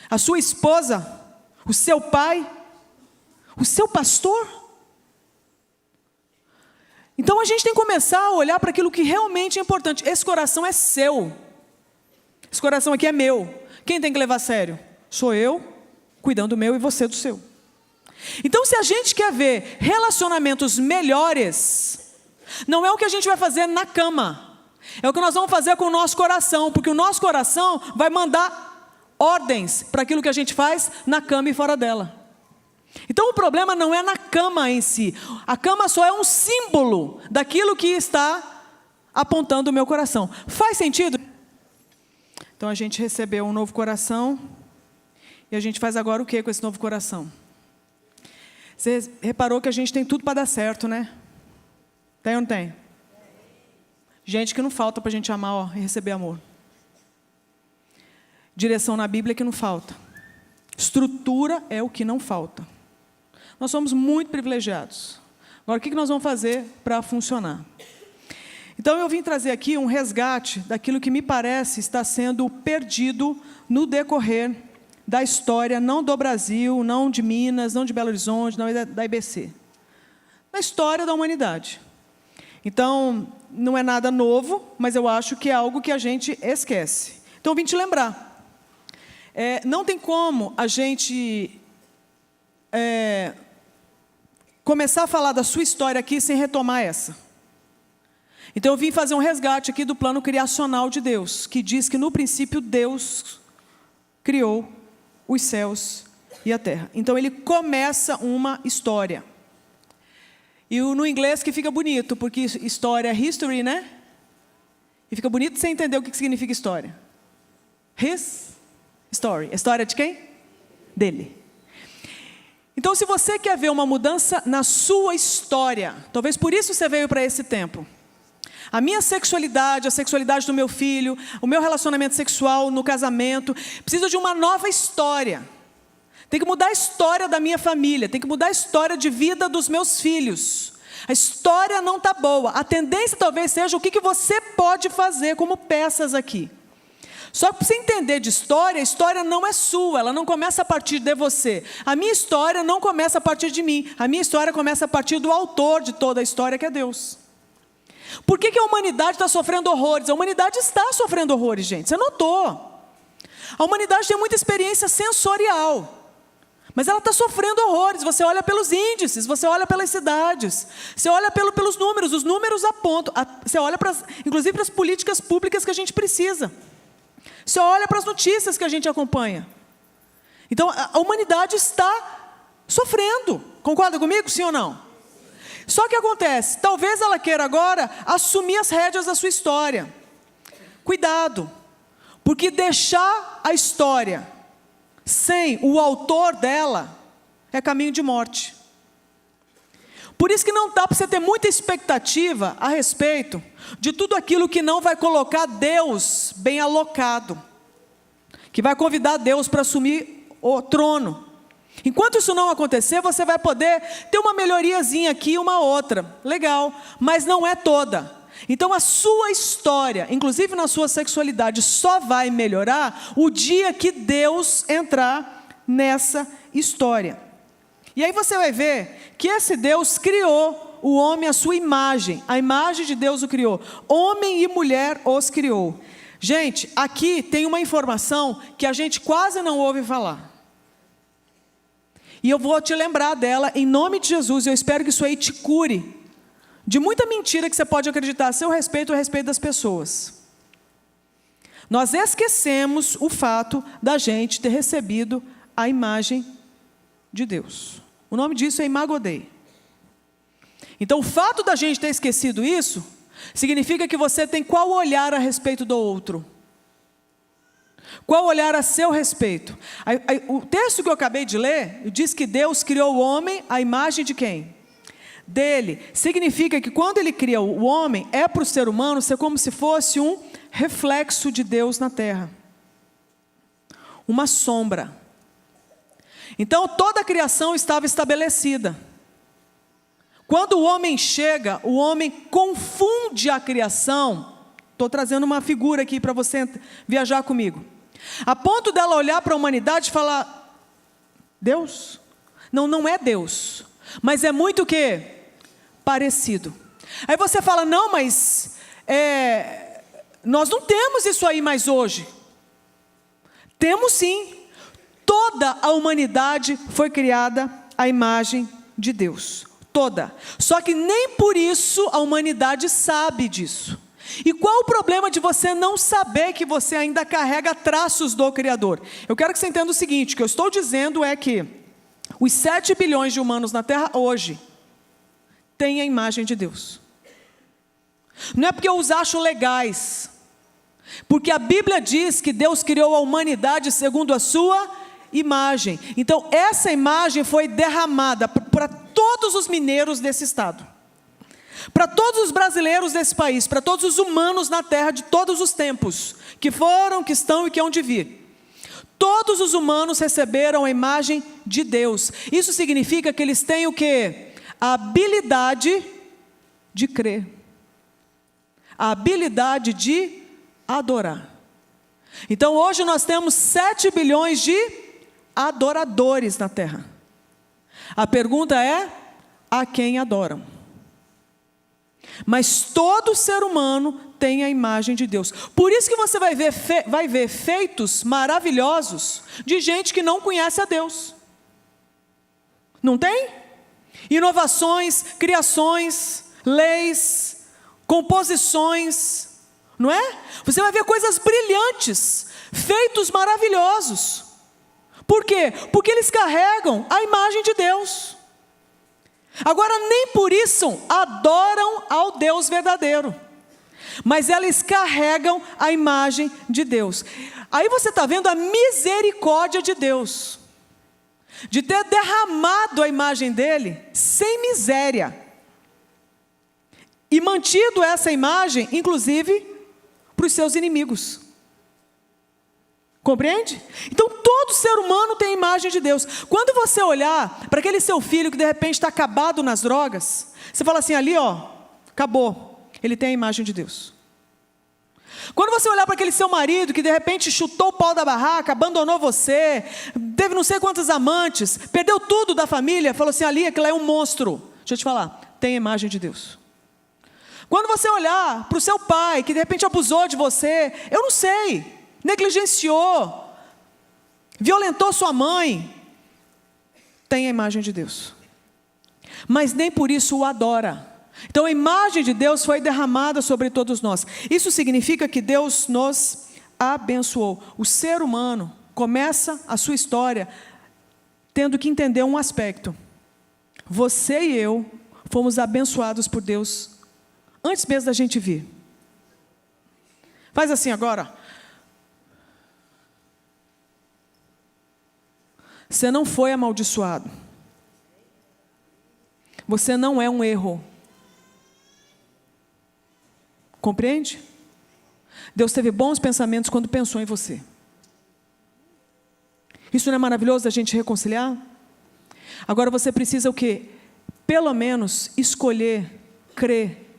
a sua esposa, o seu pai, o seu pastor? Então a gente tem que começar a olhar para aquilo que realmente é importante. Esse coração é seu. Esse coração aqui é meu. Quem tem que levar a sério? Sou eu, cuidando do meu, e você do seu. Então, se a gente quer ver relacionamentos melhores, não é o que a gente vai fazer na cama, é o que nós vamos fazer com o nosso coração, porque o nosso coração vai mandar ordens para aquilo que a gente faz na cama e fora dela. Então o problema não é na cama em si, a cama só é um símbolo daquilo que está apontando o meu coração. Faz sentido? Então a gente recebeu um novo coração, e a gente faz agora o que com esse novo coração? Você reparou que a gente tem tudo para dar certo, né? Tem ou não tem? Gente que não falta para a gente amar, ó, e receber amor. Direção na Bíblia que não falta. Estrutura é o que não falta. Nós somos muito privilegiados. Agora, o que nós vamos fazer para funcionar? Então, eu vim trazer aqui um resgate daquilo que me parece estar sendo perdido no decorrer da história, não do Brasil, não de Minas, não de Belo Horizonte, não da IBC. Na história da humanidade. Então, não é nada novo, mas eu acho que é algo que a gente esquece. Então, eu vim te lembrar. Não tem como a gente começar a falar da sua história aqui sem retomar essa. Então eu vim fazer um resgate aqui do plano criacional de Deus, que diz que no princípio Deus criou os céus e a terra. Então ele começa uma história. E no inglês que fica bonito, porque história é history, né? E fica bonito você entender o que significa história. His story. A história de quem? Dele. Então, se você quer ver uma mudança na sua história, talvez por isso você veio para esse tempo. A minha sexualidade, a sexualidade do meu filho, o meu relacionamento sexual no casamento, precisa de uma nova história. Tem que mudar a história da minha família, tem que mudar a história de vida dos meus filhos. A história não está boa. A tendência talvez seja o que você pode fazer como peças aqui. Só que para você entender de história, a história não é sua, ela não começa a partir de você. A minha história não começa a partir de mim, a minha história começa a partir do autor de toda a história, que é Deus. Por que a humanidade está sofrendo horrores? A humanidade está sofrendo horrores, gente, você notou. A humanidade tem muita experiência sensorial, mas ela está sofrendo horrores. Você olha pelos índices, você olha pelas cidades, você olha pelos números, os números apontam, você olha inclusive para as políticas públicas que a gente precisa. Você olha para as notícias que a gente acompanha. Então, a humanidade está sofrendo. Concorda comigo, sim ou não? Só que acontece, talvez ela queira agora assumir as rédeas da sua história. Cuidado, porque deixar a história sem o autor dela é caminho de morte. Por isso que não dá para você ter muita expectativa a respeito de tudo aquilo que não vai colocar Deus bem alocado, que vai convidar Deus para assumir o trono. Enquanto isso não acontecer, você vai poder ter uma melhoriazinha aqui e uma outra, legal, mas não é toda. Então a sua história, inclusive na sua sexualidade, só vai melhorar o dia que Deus entrar nessa história. E aí você vai ver que esse Deus criou o homem à sua imagem. A imagem de Deus o criou. Homem e mulher os criou. Gente, aqui tem uma informação que a gente quase não ouve falar. E eu vou te lembrar dela em nome de Jesus. E eu espero que isso aí te cure de muita mentira que você pode acreditar a seu respeito ou a respeito das pessoas. Nós esquecemos o fato da gente ter recebido a imagem de Deus. O nome disso é Imago Dei. Então, o fato da gente ter esquecido isso, significa que você tem qual olhar a respeito do outro? Qual olhar a seu respeito? O texto que eu acabei de ler, diz que Deus criou o homem à imagem de quem? Dele. Significa que quando Ele cria o homem, é para o ser humano ser como se fosse um reflexo de Deus na terra. Uma sombra. Então, toda a criação estava estabelecida. Quando o homem chega, o homem confunde a criação. Estou trazendo uma figura aqui para você viajar comigo. A ponto dela olhar para a humanidade e falar, Deus? Não, não é Deus. Mas é muito o quê? Parecido. Aí você fala, não, mas nós não temos isso aí mais hoje. Temos sim. Toda a humanidade foi criada à imagem de Deus. Toda. Só que nem por isso a humanidade sabe disso. E qual o problema de você não saber que você ainda carrega traços do Criador? Eu quero que você entenda o seguinte, o que eu estou dizendo é que os 7 bilhões de humanos na Terra hoje têm a imagem de Deus. Não é porque eu os acho legais, porque a Bíblia diz que Deus criou a humanidade segundo a sua imagem. Então essa imagem foi derramada para todos os mineiros desse estado, para todos os brasileiros desse país, para todos os humanos na terra de todos os tempos, que foram, que estão e que hão de vir. Todos os humanos receberam a imagem de Deus. Isso significa que eles têm o quê? A habilidade de crer. A habilidade de adorar. Então hoje nós temos 7 bilhões de adoradores na terra. A pergunta é, a quem adoram? Mas todo ser humano tem a imagem de Deus. Por isso que você vai ver feitos maravilhosos de gente que não conhece a Deus. Não tem? Inovações, criações, leis, composições, não é? Você vai ver coisas brilhantes, feitos maravilhosos. Por quê? Porque eles carregam a imagem de Deus. Agora, nem por isso adoram ao Deus verdadeiro, mas eles carregam a imagem de Deus. Aí você está vendo a misericórdia de Deus, de ter derramado a imagem dele sem miséria, e mantido essa imagem, inclusive, para os seus inimigos. Compreende? Então todo ser humano tem a imagem de Deus. Quando você olhar para aquele seu filho que de repente está acabado nas drogas, você fala assim, ali ó, acabou, ele tem a imagem de Deus. Quando você olhar para aquele seu marido que de repente chutou o pau da barraca, abandonou você, teve não sei quantos amantes, perdeu tudo da família, falou assim, ali aquilo é um monstro. Deixa eu te falar, tem a imagem de Deus. Quando você olhar para o seu pai que de repente abusou de você, eu não sei, negligenciou, violentou sua mãe, tem a imagem de Deus, mas nem por isso o adora. Então a imagem de Deus foi derramada sobre todos nós. Isso significa que Deus nos abençoou. O ser humano começa a sua história tendo que entender um aspecto. Você e eu fomos abençoados por Deus antes mesmo da gente vir. Faz assim agora. Você não foi amaldiçoado. Você não é um erro. Compreende? Deus teve bons pensamentos quando pensou em você. Isso não é maravilhoso a gente reconciliar? Agora você precisa o quê? Pelo menos escolher, crer.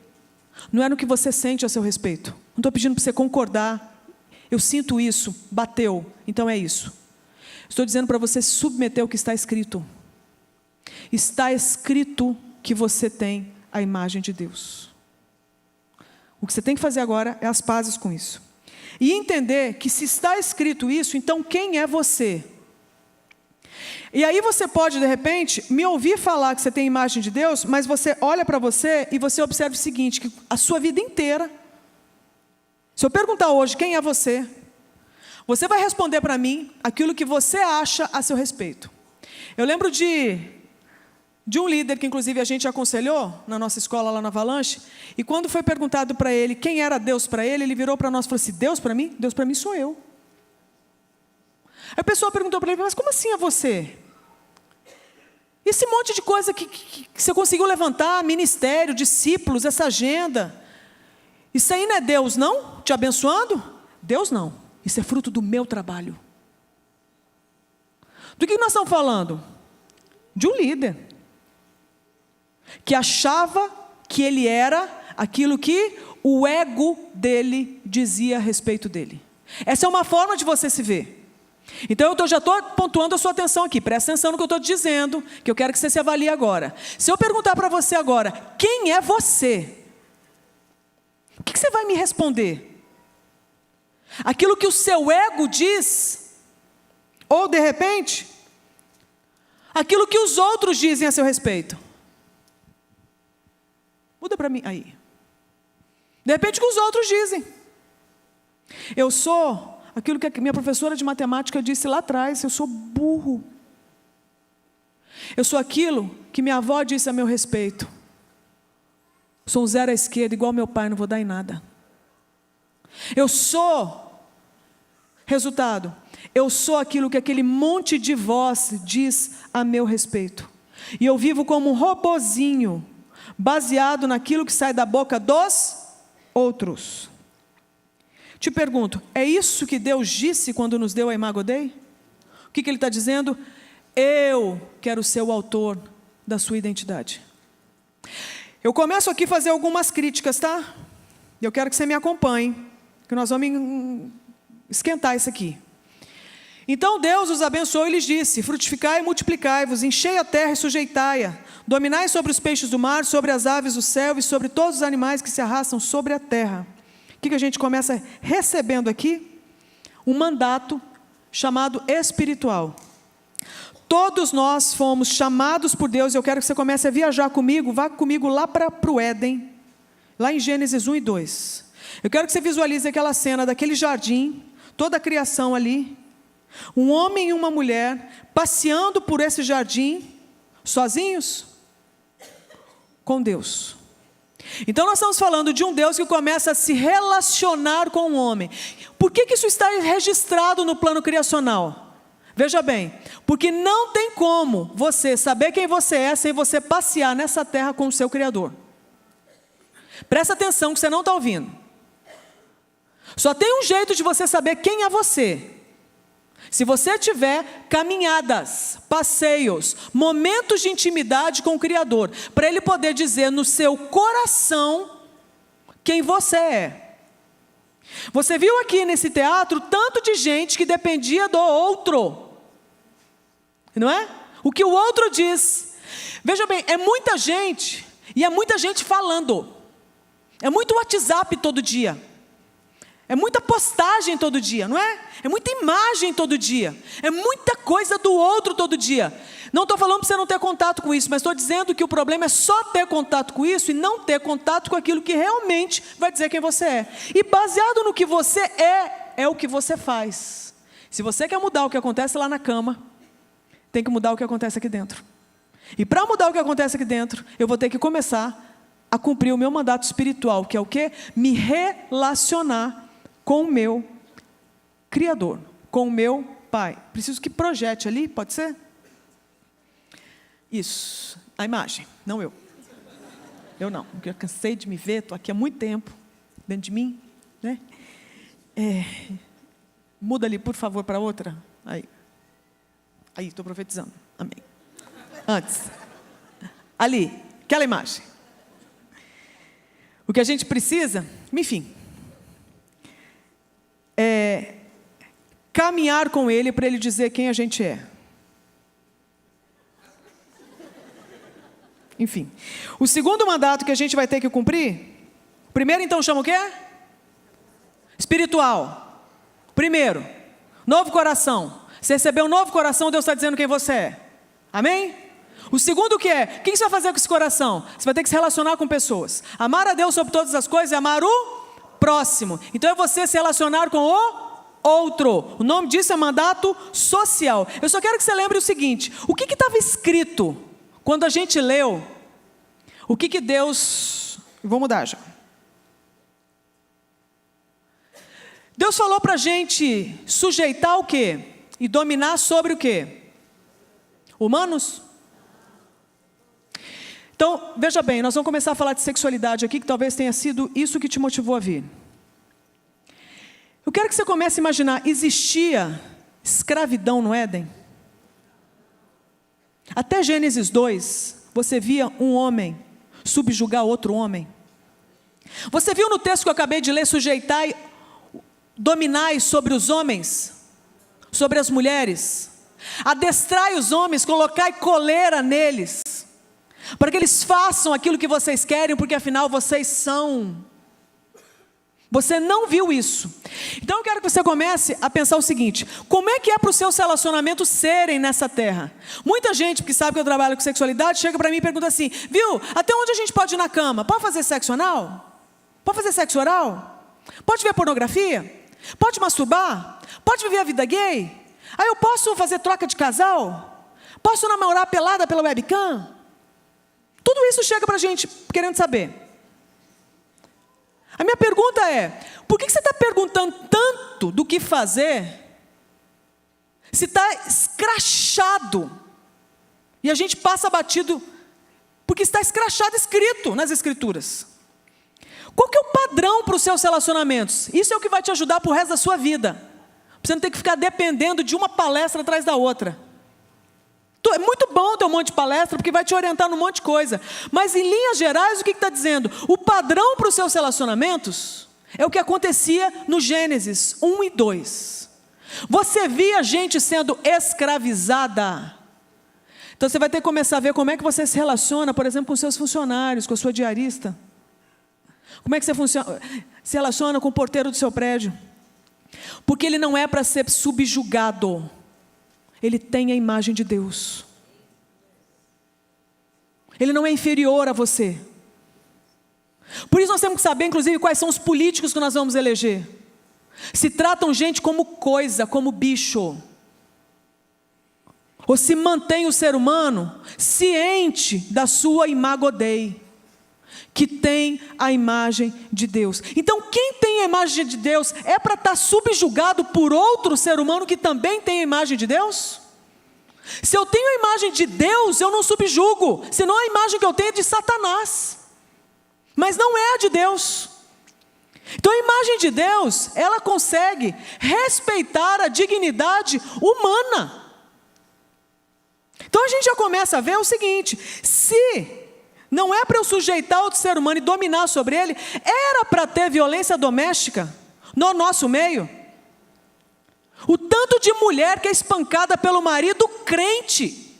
Não é no que você sente a seu respeito. Não estou pedindo para você concordar. Eu sinto isso, bateu, então é isso. Estou dizendo para você se submeter ao que está escrito. Está escrito que você tem a imagem de Deus. O que você tem que fazer agora é as pazes com isso. E entender que se está escrito isso, então quem é você? E aí você pode, de repente, me ouvir falar que você tem a imagem de Deus, mas você olha para você e você observa o seguinte, que a sua vida inteira, se eu perguntar hoje quem é você, Você vai responder para mim aquilo que você acha a seu respeito. Eu lembro de um líder que inclusive a gente aconselhou na nossa escola lá na Avalanche, e quando foi perguntado para ele quem era Deus para ele, ele virou para nós e falou assim: Deus para mim? Deus para mim sou eu. Aí a pessoa perguntou para ele: mas como assim é você? Esse monte de coisa que você conseguiu levantar, ministério, discípulos, essa agenda, isso aí não é Deus não? Te abençoando? Deus não, isso é fruto do meu trabalho. Do que nós estamos falando? De um líder que achava que ele era aquilo que o ego dele dizia a respeito dele. Essa é uma forma de você se ver. Então eu já estou pontuando a sua atenção aqui, presta atenção no que eu estou te dizendo, que eu quero que você se avalie agora. Se eu perguntar para você agora, quem é você? O que você vai me responder? Aquilo que o seu ego diz? Ou de repente, aquilo que os outros dizem a seu respeito? Muda para mim, aí. De repente o que os outros dizem. Eu sou aquilo que a minha professora de matemática disse lá atrás: eu sou burro. Eu sou aquilo que minha avó disse a meu respeito: sou um zero à esquerda, igual meu pai, não vou dar em nada. Eu sou, resultado, eu sou aquilo que aquele monte de voz diz a meu respeito. E eu vivo como um robozinho, baseado naquilo que sai da boca dos outros. Te pergunto, é isso que Deus disse quando nos deu a Imago Dei? O que Ele está dizendo? Eu quero ser o autor da sua identidade. Eu começo aqui a fazer algumas críticas, tá? Eu quero que você me acompanhe, que nós vamos esquentar isso aqui. Então Deus os abençoou e lhes disse: frutificai e multiplicai-vos, enchei a terra e sujeitai-a, dominai sobre os peixes do mar, sobre as aves do céu e sobre todos os animais que se arrastam sobre a terra. O que a gente começa recebendo aqui? Um mandato chamado espiritual. Todos nós fomos chamados por Deus, e eu quero que você comece a viajar comigo, vá comigo lá para o Éden, lá em Gênesis 1 e 2. Eu quero que você visualize aquela cena daquele jardim, toda a criação ali, um homem e uma mulher passeando por esse jardim, sozinhos, com Deus. Então nós estamos falando de um Deus que começa a se relacionar com o homem. Por que isso está registrado no plano criacional? Veja bem, porque não tem como você saber quem você é sem você passear nessa terra com o seu Criador. Presta atenção que você não está ouvindo. Só tem um jeito de você saber quem é você: se você tiver caminhadas, passeios, momentos de intimidade com o Criador, para Ele poder dizer no seu coração quem você é. Você viu aqui nesse teatro tanto de gente que dependia do outro, não é? O que o outro diz. Veja bem, é muita gente, e é muita gente falando, é muito WhatsApp todo dia, é muita postagem todo dia, não é? É muita imagem todo dia, é muita coisa do outro todo dia. Não estou falando para você não ter contato com isso, mas estou dizendo que o problema é só ter contato com isso e não ter contato com aquilo que realmente vai dizer quem você é. E baseado no que você é o que você faz. Se você quer mudar o que acontece lá na cama, tem que mudar o que acontece aqui dentro. E para mudar o que acontece aqui dentro, eu vou ter que começar a cumprir o meu mandato espiritual, que é o quê? Me relacionar com o meu Criador, com o meu Pai. Preciso que projete ali, pode ser? Isso, a imagem, não eu. Eu não, porque eu cansei de me ver, estou aqui há muito tempo, dentro de mim, né? Muda ali, por favor, para outra. Aí, estou profetizando, amém. Antes, ali, aquela imagem. O que a gente precisa, enfim, caminhar com Ele para Ele dizer quem a gente é. Enfim, o segundo mandato que a gente vai ter que cumprir, primeiro então chama o quê? Espiritual. Primeiro, novo coração. Você recebeu um novo coração, Deus está dizendo quem você é. Amém? O segundo o que é? O que você vai fazer com esse coração? Você vai ter que se relacionar com pessoas. Amar a Deus sobre todas as coisas e amar o próximo. Então é você se relacionar com o outro. O nome disso é mandato social. Eu só quero que você lembre o seguinte: o que estava escrito quando a gente leu? O que Deus... Vou mudar já. Deus falou para a gente sujeitar o quê? E dominar sobre o quê? Humanos? Então, veja bem, nós vamos começar a falar de sexualidade aqui, que talvez tenha sido isso que te motivou a vir. Eu quero que você comece a imaginar, existia escravidão no Éden? Até Gênesis 2, você via um homem subjugar outro homem. Você viu no texto que eu acabei de ler, sujeitai, dominai sobre os homens, sobre as mulheres, adestrai os homens, colocai coleira neles, para que eles façam aquilo que vocês querem, porque afinal vocês são. Você não viu isso. Então eu quero que você comece a pensar o seguinte: como é que é para os seus relacionamentos serem nessa terra? Muita gente que sabe que eu trabalho com sexualidade chega para mim e pergunta assim: viu, até onde a gente pode ir na cama? Pode fazer sexo anal? Pode fazer sexo oral? Pode ver pornografia? Pode masturbar? Pode viver a vida gay? Aí eu posso fazer troca de casal? Posso namorar pelada pela webcam? Tudo isso chega para a gente querendo saber. A minha pergunta é: por que você está perguntando tanto do que fazer, se está escrachado, e a gente passa batido, porque está escrachado, escrito nas Escrituras? Qual que é o padrão para os seus relacionamentos? Isso é o que vai te ajudar para o resto da sua vida. Você não tem que ficar dependendo de uma palestra atrás da outra. É muito bom ter um monte de palestra, porque vai te orientar num monte de coisa. Mas em linhas gerais, o que está dizendo? O padrão para os seus relacionamentos é o que acontecia no Gênesis 1 e 2. Você via gente sendo escravizada. Então você vai ter que começar a ver como é que você se relaciona, por exemplo, com seus funcionários, com a sua diarista. Como é que você se relaciona com o porteiro do seu prédio? Porque ele não é para ser subjugado. Ele tem a imagem de Deus. Ele não é inferior a você. Por isso nós temos que saber, inclusive, quais são os políticos que nós vamos eleger. Se tratam gente como coisa, como bicho. Ou se mantém o ser humano ciente da sua imago Dei, que tem a imagem de Deus. Então, quem tem a imagem de Deus é para estar subjugado por outro ser humano que também tem a imagem de Deus? Se eu tenho a imagem de Deus, eu não subjugo, senão a imagem que eu tenho é de Satanás, mas não é a de Deus. Então a imagem de Deus, ela consegue respeitar a dignidade humana. Então a gente já começa a ver o seguinte: se não é para eu sujeitar outro ser humano e dominar sobre ele, era para ter violência doméstica no nosso meio. O tanto de mulher que é espancada pelo marido crente.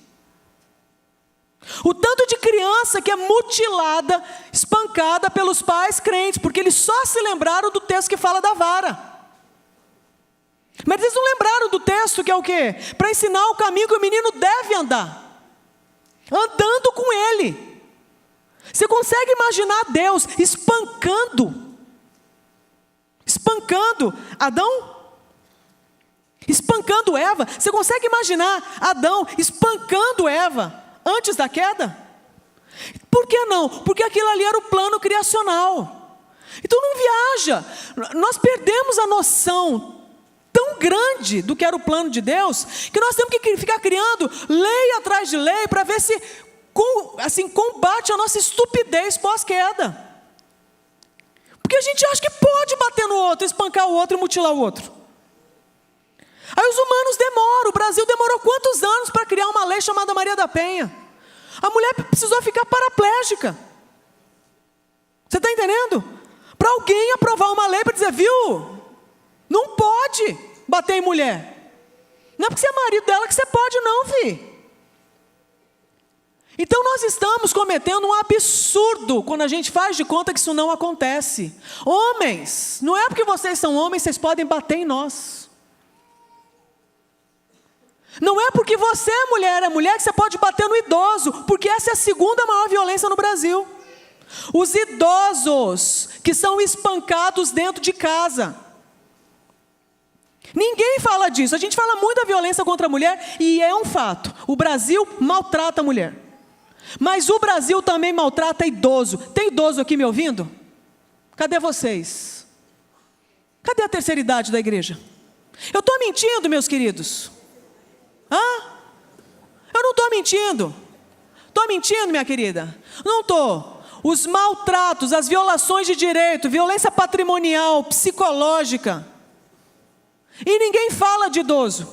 O tanto de criança que é mutilada, espancada pelos pais crentes, porque eles só se lembraram do texto que fala da vara. Mas eles não lembraram do texto que é o quê? Para ensinar o caminho que o menino deve andar. Andando com ele. Você consegue imaginar Deus espancando Adão? Espancando Eva? Você consegue imaginar Adão espancando Eva antes da queda? Por que não? Porque aquilo ali era o plano criacional. Então não viaja. Nós perdemos a noção tão grande do que era o plano de Deus, que nós temos que ficar criando lei atrás de lei para ver se assim combate a nossa estupidez pós-queda. Porque a gente acha que pode bater no outro, espancar o outro e mutilar o outro. Aí os humanos demoram. O Brasil demorou quantos anos para criar uma lei chamada Maria da Penha? A mulher precisou ficar paraplégica. Você está entendendo? Para alguém aprovar uma lei para dizer, viu? Não pode bater em mulher. Não é porque você é marido dela que você pode não, filho. Então nós estamos cometendo um absurdo quando a gente faz de conta que isso não acontece. Homens, não é porque vocês são homens, vocês podem bater em nós. Não é porque você é mulher que você pode bater no idoso, porque essa é a segunda maior violência no Brasil. Os idosos que são espancados dentro de casa. Ninguém fala disso. A gente fala muito da violência contra a mulher e é um fato. O Brasil maltrata a mulher. Mas o Brasil também maltrata idoso. Tem idoso aqui me ouvindo? Cadê vocês? Cadê a terceira idade da igreja? Eu estou mentindo, meus queridos? Eu não estou mentindo. Estou mentindo, minha querida? Não estou. Os maltratos, as violações de direito, violência patrimonial, psicológica. E ninguém fala de idoso.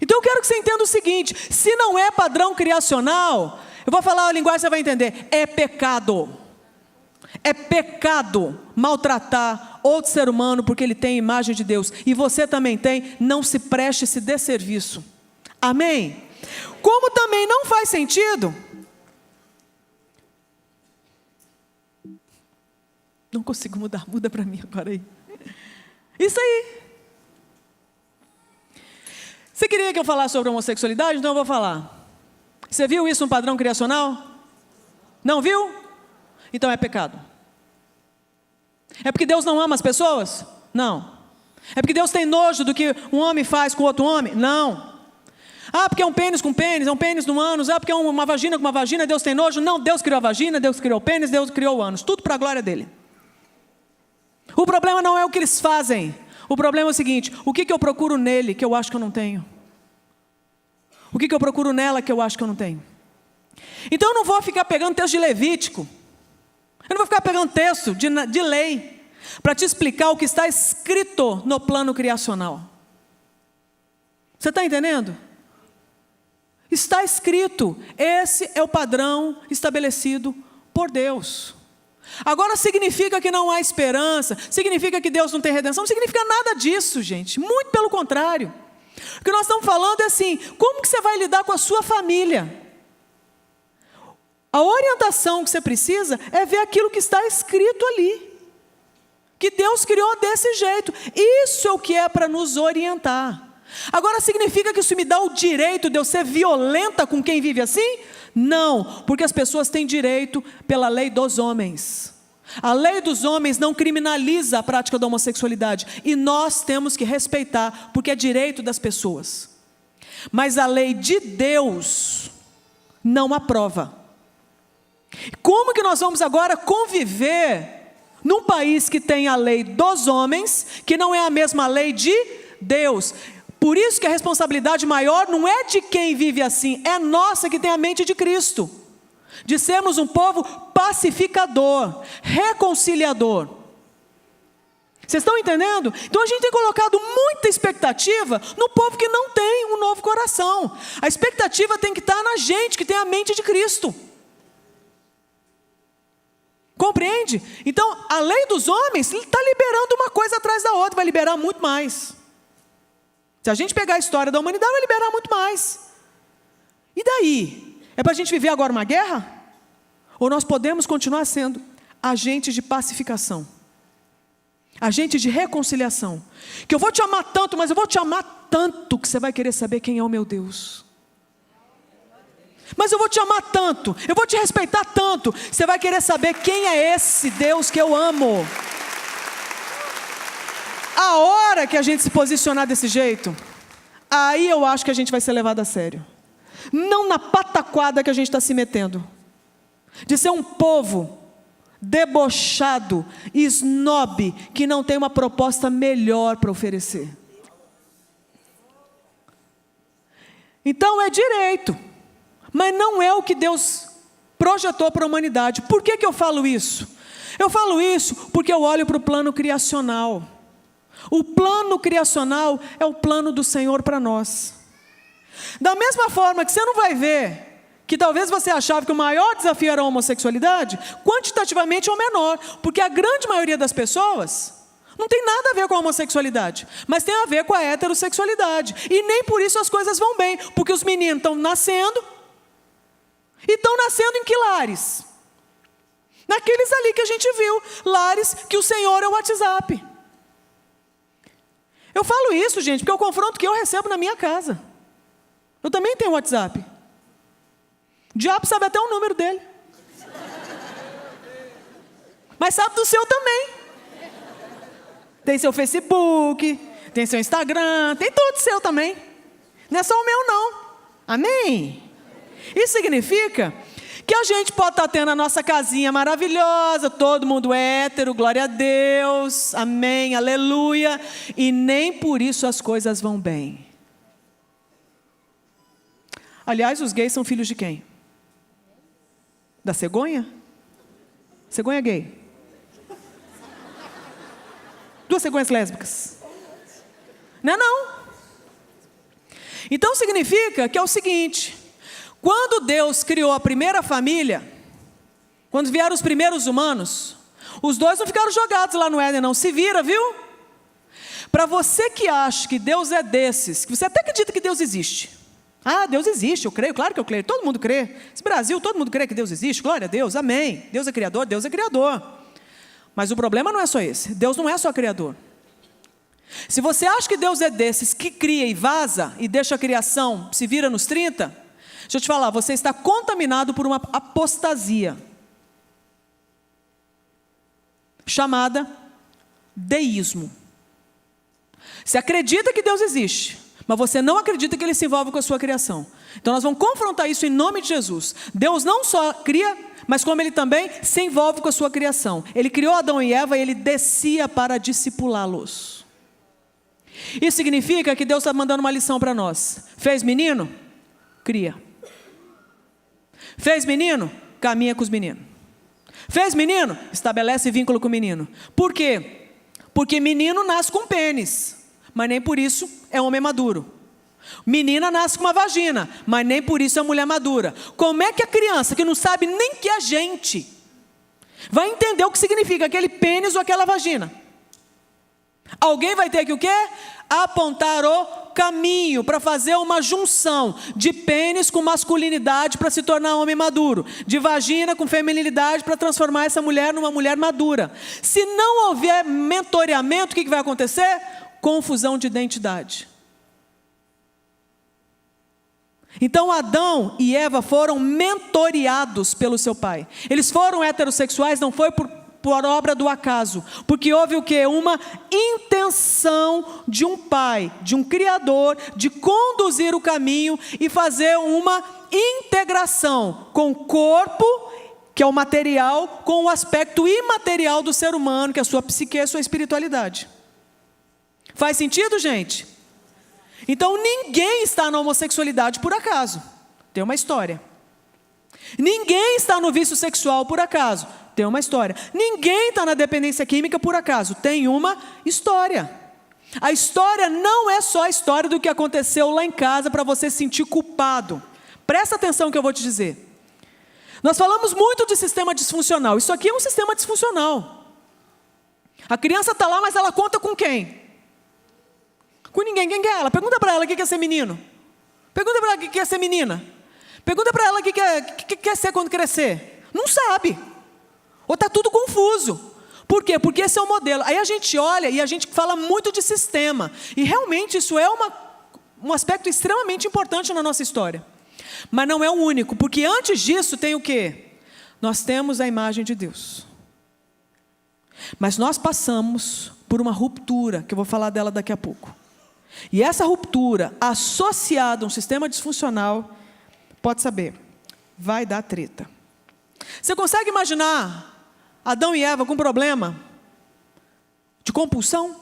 Então eu quero que você entenda o seguinte: se não é padrão criacional, eu vou falar a linguagem, você vai entender. É pecado. É pecado maltratar outro ser humano porque ele tem a imagem de Deus. E você também tem. Não se preste esse desserviço. Amém? Como também não faz sentido. Não consigo mudar. Muda para mim agora aí. Isso aí. Você queria que eu falasse sobre homossexualidade? Então eu vou falar. Você viu isso no padrão criacional? Não viu? Então é pecado. É porque Deus não ama as pessoas? Não. É porque Deus tem nojo do que um homem faz com outro homem? Não. Porque é um pênis com pênis, é um pênis no ânus. Porque é uma vagina com uma vagina, Deus tem nojo? Não, Deus criou a vagina, Deus criou o pênis, Deus criou o ânus. Tudo para a glória dele. O problema não é o que eles fazem. O problema é o seguinte: o que eu procuro nele que eu acho que eu não tenho? O que eu procuro nela que eu acho que eu não tenho? Então eu não vou ficar pegando texto de Levítico. Eu não vou ficar pegando texto de lei para te explicar o que está escrito no plano criacional. Você está entendendo? Está escrito. Esse é o padrão estabelecido por Deus. Agora significa que não há esperança, significa que Deus não tem redenção, não significa nada disso, gente. Muito pelo contrário. O que nós estamos falando é assim: como que você vai lidar com a sua família? A orientação que você precisa é ver aquilo que está escrito ali, que Deus criou desse jeito. Isso é o que é para nos orientar. Agora significa que isso me dá o direito de eu ser violenta com quem vive assim? Não, porque as pessoas têm direito pela lei dos homens. A lei dos homens não criminaliza a prática da homossexualidade, e nós temos que respeitar, porque é direito das pessoas. Mas a lei de Deus não aprova. Como que nós vamos agora conviver num país que tem a lei dos homens, que não é a mesma lei de Deus? Por isso que a responsabilidade maior não é de quem vive assim, é nossa, que tem a mente de Cristo, de sermos um povo pacificador, reconciliador. Vocês estão entendendo? Então a gente tem colocado muita expectativa no povo que não tem um novo coração. A expectativa tem que estar na gente que tem a mente de Cristo. Compreende? Então a lei dos homens está liberando uma coisa atrás da outra, vai liberar muito mais. Se a gente pegar a história da humanidade, vai liberar muito mais. E daí? É para a gente viver agora uma guerra? Ou nós podemos continuar sendo agentes de pacificação, agentes de reconciliação? Que eu vou te amar tanto, mas eu vou te amar tanto que você vai querer saber quem é o meu Deus. Mas eu vou te amar tanto, eu vou te respeitar tanto, você vai querer saber quem é esse Deus que eu amo. A hora que a gente se posicionar desse jeito, aí eu acho que a gente vai ser levado a sério. Não na pataquada que a gente está se metendo, de ser um povo debochado, snob, que não tem uma proposta melhor para oferecer. Então é direito, mas não é o que Deus projetou para a humanidade. Por que eu falo isso? Eu falo isso porque eu olho para o plano criacional. O plano criacional é o plano do Senhor para nós. Da mesma forma que você não vai ver que talvez você achava que o maior desafio era a homossexualidade, quantitativamente é o menor, porque a grande maioria das pessoas não tem nada a ver com a homossexualidade, mas tem a ver com a heterossexualidade, e nem por isso as coisas vão bem, porque os meninos estão nascendo, e estão nascendo em que lares? Naqueles ali que a gente viu, lares que o Senhor é o WhatsApp. Eu falo isso, gente, porque é o confronto que eu recebo na minha casa. Eu também tenho WhatsApp. O diabo sabe até o número dele. Mas sabe do seu também. Tem seu Facebook, tem seu Instagram, tem tudo seu também. Não é só o meu, não. Amém? Isso significa que a gente pode estar tendo a nossa casinha maravilhosa, todo mundo hétero, glória a Deus, amém, aleluia, e nem por isso as coisas vão bem. Aliás, os gays são filhos de quem? Da cegonha? Cegonha gay. 2 cegonhas lésbicas. Não é não. Então significa que é o seguinte: quando Deus criou a primeira família, quando vieram os primeiros humanos, os dois não ficaram jogados lá no Éden não, se vira, viu? Para você que acha que Deus é desses, que você até acredita que Deus existe. Ah, Deus existe, eu creio, claro que eu creio, todo mundo crê. Esse Brasil, todo mundo crê que Deus existe, glória a Deus, amém. Deus é criador, Deus é criador. Mas o problema não é só esse, Deus não é só criador. Se você acha que Deus é desses que cria e vaza, e deixa a criação, se vira nos 30, deixa eu te falar, você está contaminado por uma apostasia, chamada deísmo. Você acredita que Deus existe, mas você não acredita que Ele se envolve com a sua criação. Então nós vamos confrontar isso em nome de Jesus. Deus não só cria, mas como Ele também se envolve com a sua criação. Ele criou Adão e Eva e Ele descia para discipulá-los. Isso significa que Deus está mandando uma lição para nós. Fez menino? Cria. Fez menino? Caminha com os meninos. Fez menino? Estabelece vínculo com o menino. Por quê? Porque menino nasce com pênis, mas nem por isso é homem maduro. Menina nasce com uma vagina, mas nem por isso é mulher madura. Como é que a criança que não sabe nem que é gente vai entender o que significa aquele pênis ou aquela vagina? Alguém vai ter que o quê? Apontar o caminho para fazer uma junção de pênis com masculinidade para se tornar homem maduro, de vagina com feminilidade para transformar essa mulher numa mulher madura. Se não houver mentoreamento, o que vai acontecer? Confusão de identidade. Então Adão e Eva foram mentoreados pelo seu pai. Eles foram heterossexuais, não foi por obra do acaso, porque houve o quê? Uma intenção de um pai, de um criador, de conduzir o caminho e fazer uma integração com o corpo, que é o material, com o aspecto imaterial do ser humano, que é a sua psique, a sua espiritualidade. Faz sentido, gente? Então ninguém está na homossexualidade por acaso, tem uma história. Ninguém está no vício sexual por acaso, tem uma história. Ninguém está na dependência química por acaso, tem uma história. A história não é só a história do que aconteceu lá em casa para você se sentir culpado. Presta atenção no que eu vou te dizer. Nós falamos muito de sistema disfuncional, isso aqui é um sistema disfuncional. A criança está lá, mas ela conta com quem? Com ninguém. Quem é ela? Pergunta para ela o que é ser menino. Pergunta para ela o que é ser menina. Pergunta para ela o que quer ser quando crescer. Não sabe. Ou está tudo confuso. Por quê? Porque esse é o modelo. Aí a gente olha e a gente fala muito de sistema. E realmente isso é um aspecto extremamente importante na nossa história. Mas não é o único. Porque antes disso tem o quê? Nós temos a imagem de Deus. Mas nós passamos por uma ruptura, que eu vou falar dela daqui a pouco. E essa ruptura, associada a um sistema disfuncional, pode saber, vai dar treta. Você consegue imaginar Adão e Eva com problema de compulsão?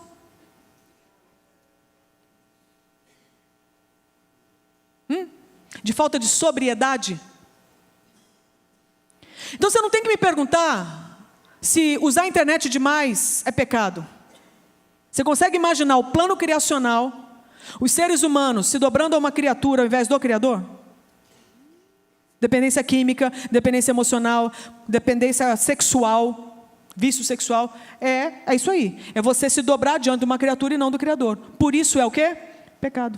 De falta de sobriedade? Então você não tem que me perguntar se usar a internet demais é pecado. Você consegue imaginar o plano criacional, os seres humanos se dobrando a uma criatura ao invés do Criador? Dependência química, dependência emocional, dependência sexual, vício sexual, é isso aí. É você se dobrar diante de uma criatura e não do Criador. Por isso é o quê? Pecado.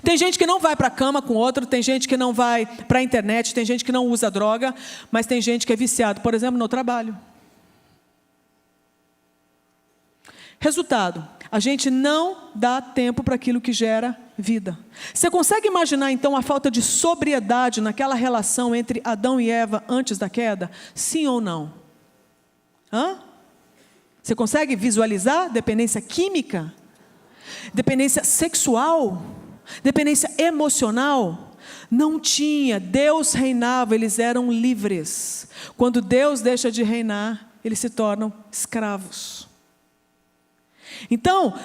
Tem gente que não vai para a cama com outro, tem gente que não vai para a internet, tem gente que não usa droga, mas tem gente que é viciado, por exemplo, no trabalho. Resultado, a gente não dá tempo para aquilo que gera vida. Você consegue imaginar então a falta de sobriedade naquela relação entre Adão e Eva antes da queda? Sim ou não? Você consegue visualizar dependência química? dependência sexual, dependência emocional. Não tinha. Deus reinava, eles eram livres. Quando Deus deixa de reinar, eles se tornam escravos. Então,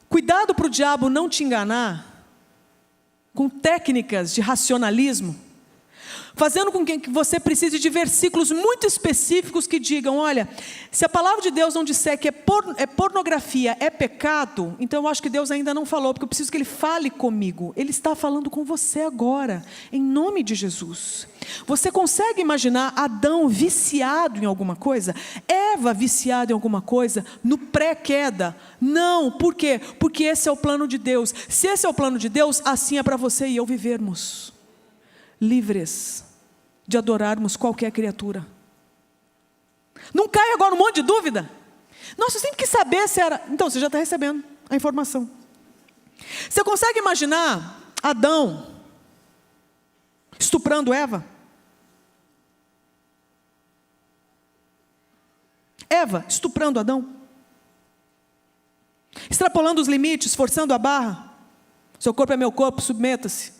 cuidado para o diabo não te enganar com técnicas de racionalismo, fazendo com que você precise de versículos muito específicos que digam: olha, se a palavra de Deus não disser que pornografia é pecado, então eu acho que Deus ainda não falou, porque eu preciso que Ele fale comigo. Ele está falando com você agora, em nome de Jesus. Você consegue imaginar Adão viciado em alguma coisa? Eva viciada em alguma coisa? No pré-queda? Não, por quê? Porque esse é o plano de Deus. Se esse é o plano de Deus, assim é para você e eu vivermos livres de adorarmos qualquer criatura. Não cai agora um monte de dúvida? Nossa, eu sempre quis saber se era... Então, você já está recebendo a informação. Você consegue imaginar Adão estuprando Eva? Eva estuprando Adão? Extrapolando os limites, forçando a barra? Seu corpo é meu corpo, submeta-se.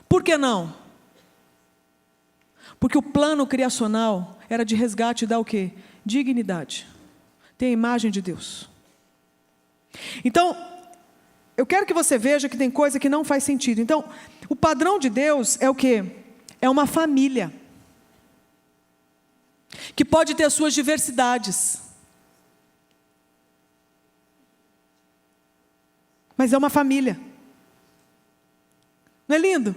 Por que não? Porque o plano criacional era de resgate e dar o quê? Dignidade. Tem a imagem de Deus. Então, eu quero que você veja que tem coisa que não faz sentido. Então, o padrão de Deus é o quê? É uma família que pode ter as suas diversidades, mas é uma família. Não é lindo?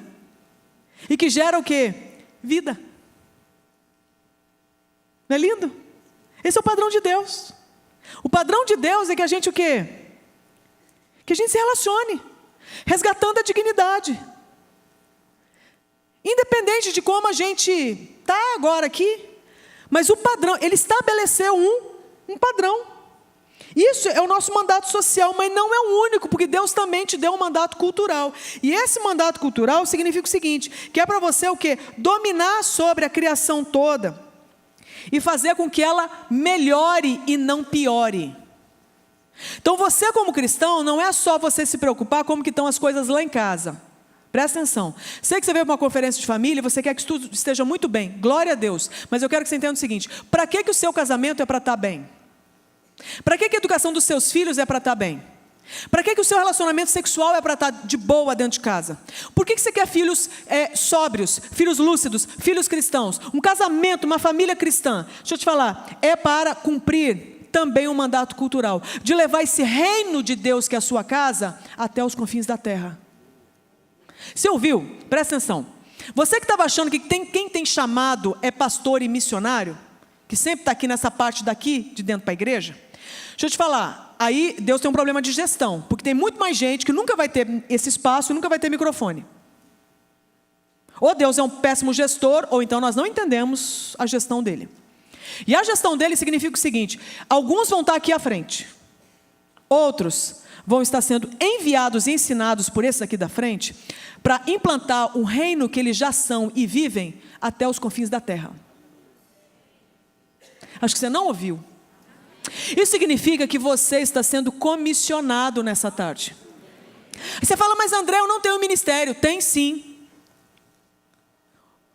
E que gera o quê? Vida. Não é lindo? Esse é o padrão de Deus. O padrão de Deus é que a gente o quê? Que a gente se relacione, resgatando a dignidade. Independente de como a gente está agora aqui, mas o padrão, Ele estabeleceu um padrão. Isso é o nosso mandato social, mas não é o único, porque Deus também te deu um mandato cultural. E esse mandato cultural significa o seguinte, que é para você o quê? Dominar sobre a criação toda e fazer com que ela melhore e não piore. Então você como cristão, não é só você se preocupar como que estão as coisas lá em casa. Presta atenção. Sei que você veio para uma conferência de família, você quer que tudo esteja muito bem, glória a Deus. Mas eu quero que você entenda o seguinte, para que o seu casamento é para estar bem? Para que a educação dos seus filhos é para estar bem? Para que o seu relacionamento sexual é para estar de boa dentro de casa? Por que você quer filhos sóbrios, filhos lúcidos, filhos cristãos? Um casamento, uma família cristã, deixa eu te falar, é para cumprir também um mandato cultural, de levar esse reino de Deus que é a sua casa, até os confins da terra. Você ouviu? Presta atenção. Você que estava achando que quem tem chamado é pastor e missionário, que sempre está aqui nessa parte daqui, de dentro para a igreja, deixa eu te falar, aí Deus tem um problema de gestão, porque tem muito mais gente que nunca vai ter esse espaço, nunca vai ter microfone. Ou Deus é um péssimo gestor, ou então nós não entendemos a gestão dele. E a gestão dele significa o seguinte, alguns vão estar aqui à frente, outros vão estar sendo enviados e ensinados por esses aqui da frente, para implantar um reino que eles já são e vivem até os confins da terra. Acho que você não ouviu. Isso significa que você está sendo comissionado nessa tarde. Você fala, mas André, eu não tenho ministério. Tem sim.